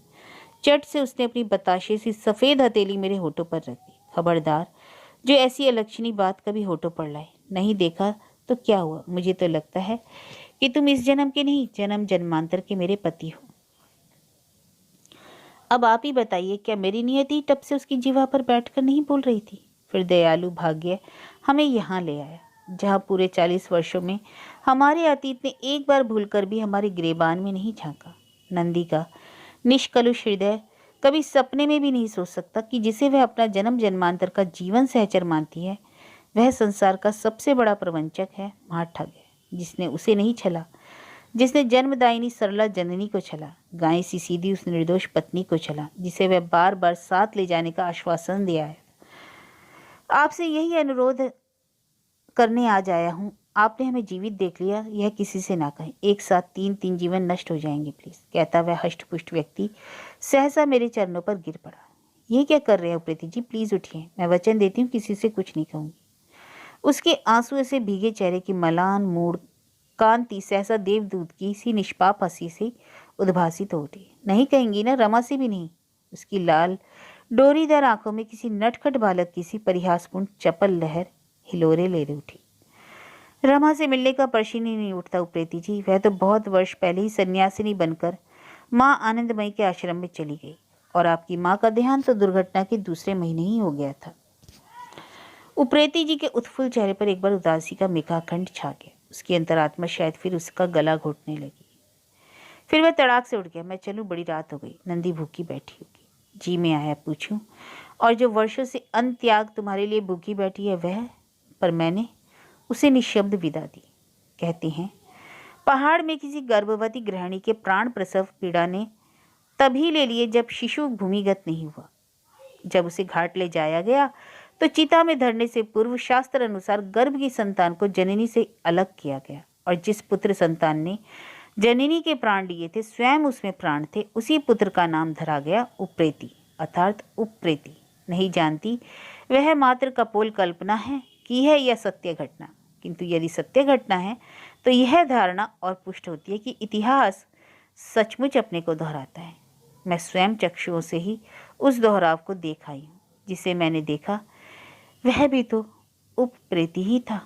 चट से उसने अपनी बताशे सी सफेद हथेली मेरे होठों पर रख दी। खबरदार, जो ऐसी अलक्षणी बात कभी होठों पर लाए। नहीं देखा तो क्या हुआ? मुझे तो लगता है कि तुम इस जन्म के नहीं, जन्म जन्मांतर के मेरे पति हो। अब आप ही बताइए, क्या मेरी नियति तब से उसकी जीवा पर बैठकर नहीं बोल रही थी? फिर दयालु भाग्य हमें यहाँ ले आया, जहाँ पूरे 40 वर्षों में हमारे अतीत ने एक बार भूलकर भी हमारे गिरेबान में नहीं झांका। नंदी का निष्कलुष हृदय कभी सपने में भी नहीं सोच सकता कि जिसे वह अपना जन्म जन्मांतर का जीवन सहचर मानती है, वह संसार का सबसे बड़ा प्रवंचक है, महाठग है, जिसने उसे नहीं छला, जिसने जन्मदायिनी सरला जननी को छला, गाय सी सीधी उस निर्दोष पत्नी को छला, जिसे वह बार बार साथ ले जाने का आश्वासन दिया है। आपसे यही अनुरोध करने आज आया हूँ। आपने हमें जीवित देख लिया, यह किसी से ना कहें। एक साथ 3 जीवन नष्ट हो जाएंगे प्लीज। कहता वह हष्टपुष्ट व्यक्ति सहसा मेरे चरणों पर गिर पड़ा। ये क्या कर रहे हैं प्रीति जी? प्लीज उठिए। मैं वचन देती हूँ किसी से कुछ नहीं कहूँगी। उसके आंसू से भीगे चेहरे की मलान मूड कांति सहसा देवदूत की सी निष्पाप हंसी से उद्भासित हो उठी। नहीं कहेंगी ना? रमा से भी नहीं? उसकी लाल डोरीदार आंखों में किसी नटखट बालक की सी परिहासपूर्ण चपल लहर हिलोरे ले उठी। रमा से मिलने का प्रश्न ही नहीं उठता उप्रेती जी। वह तो बहुत वर्ष पहले ही सन्यासिनी बनकर माँ आनंदमयी के आश्रम में चली गई, और आपकी माँ का देहांत तो दुर्घटना के दूसरे महीने ही हो गया था। उप्रेती जी के उत्फुल्ल चेहरे पर एक बार उदासी का मेघाखंड छा गया। उसकी अंतरात्मा शायद फिर उसका गला घोटने लगी। फिर वह तड़ाक से उठ गया। मैं चलूं? बड़ी रात हो गई। नंदी भूखी बैठी होगी। जी मैं आया पूछूं? और जो वर्षों से अन्न त्याग तुम्हारे लिए भूखी बैठी है वह? पर मैंने उसे निशब्द विदा दी। कहते हैं पहाड़ में किसी गर्भवती गृहिणी के प्राण प्रसव पीड़ा ने तभी ले लिए जब शिशु भूमिगत नहीं हुआ। जब उसे घाट ले जाया गया तो चिता में धरने से पूर्व शास्त्र अनुसार गर्भ की संतान को जननी से अलग किया गया, और जिस पुत्र संतान ने जननी के प्राण लिए थे, स्वयं उसमें प्राण थे, उसी पुत्र का नाम धरा गया उप्रेती, अर्थात उप्रेती। नहीं जानती वह मात्र कपोल कल्पना है कि है यह सत्य घटना, किंतु यदि सत्य घटना है तो यह धारणा और पुष्ट होती है कि इतिहास सचमुच अपने को दोहराता है। मैं स्वयं चक्षुओं से ही उस दोहराव को देख आई हूँ। जिसे मैंने देखा वह भी तो उप्रेती ही था।